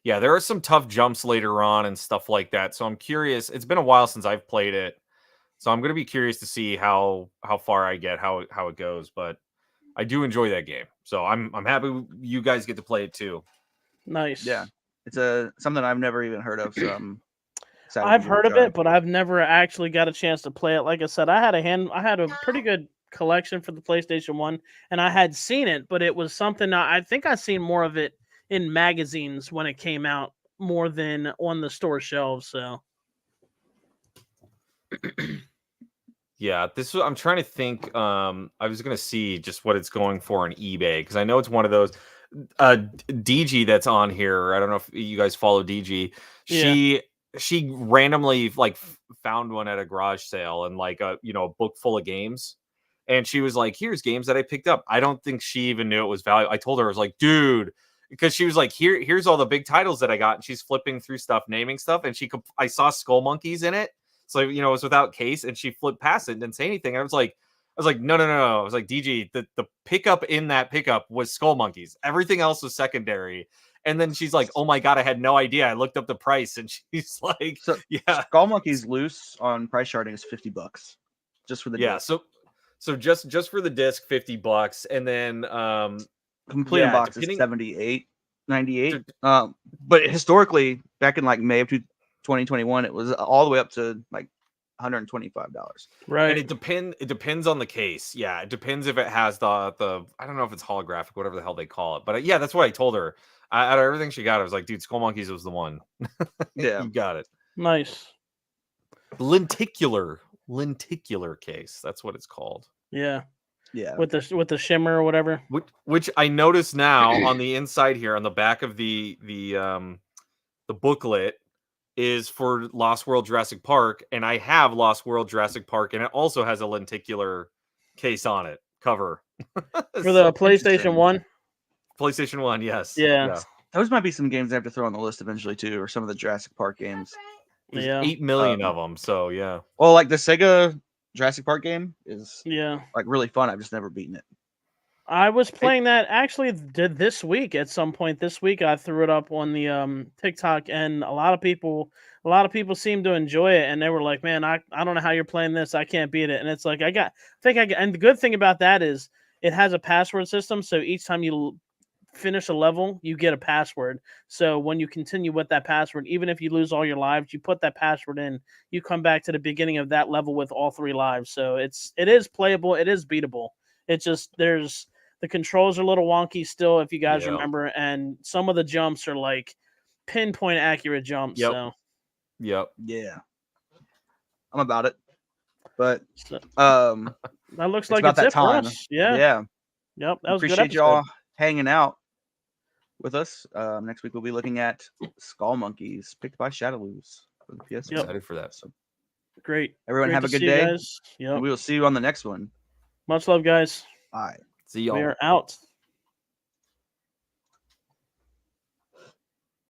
Yeah, there are some tough jumps later on and stuff like that. So I'm curious. It's been a while since I've played it. So I'm going to be curious to see how far I get, how it goes. But I do enjoy that game. So I'm happy you guys get to play it too. Nice. Yeah. It's something I've never even heard of. So I've heard of it, but I've never actually got a chance to play it. Like I said, I had a pretty good collection for the PlayStation 1, and I had seen it, but it was something I think I seen more of it in magazines when it came out more than on the store shelves. So yeah, I'm trying to think. I was gonna see just what it's going for on eBay because I know it's one of those. DG that's on here. I don't know if you guys follow DG. She randomly like found one at a garage sale and like a book full of games. And she was like, here's games that I picked up. I don't think she even knew it was valuable. I told her, I was like, dude, because she was like, here's all the big titles that I got. And she's flipping through stuff, naming stuff. And I saw Skull Monkeys in it. So, it was without case. And she flipped past it and didn't say anything. And I was like, no. I was like, DG, the pickup in that pickup was Skull Monkeys. Everything else was secondary. And then she's like, oh my God, I had no idea. I looked up the price. And she's like, Skull Monkeys loose on price charting is $50 just for the disc. So just for the disc, $50, and then complete box is $78.98. But historically, back in like May of 2021, it was all the way up to like $125. Right. And it depends on the case. Yeah, it depends if it has the I don't know if it's holographic, whatever the hell they call it. But yeah, that's what I told her. Out of everything she got, I was like, dude, Skull Monkeys was the one. Yeah. You got it. Nice. Lenticular case. That's what it's called. Yeah. Yeah. With the shimmer or whatever. Which I notice now on the inside here, on the back of the booklet, is for Lost World Jurassic Park, and I have Lost World Jurassic Park, and it also has a lenticular case on it cover For the PlayStation interesting. 1. PlayStation 1. Yes. Yeah. Those might be some games I have to throw on the list eventually too, or some of the Jurassic Park games. There's Yeah. 8 million of them. So yeah. Well, like the Sega Jurassic Park game is Yeah. like really fun. I've just never beaten it. I was playing that actually did this week at some point this week. I threw it up on the TikTok, and a lot of people seem to enjoy it, and they were like, man, I don't know how you're playing this. I can't beat it. And it's like and the good thing about that is it has a password system, so each time you finish a level, you get a password. So when you continue with that password, even if you lose all your lives, you put that password in, you come back to the beginning of that level with all 3 lives. So it is playable, it is beatable. It's just the controls are a little wonky still, if you guys remember, and some of the jumps are like pinpoint accurate jumps. Yep. So Yeah, I'm about it, but that looks like about it's that it time. for us. Yeah. Yep. That was a good Appreciate episode. y'all hanging out with us. Next week we'll be looking at Skull Monkeys, picked by Shadowloos for the PS. Yep. Excited for that. So Great. everyone Great have a to good see you day. guys. Yep. And we will see you on the next one. Much love, guys. Bye. See y'all. We are out.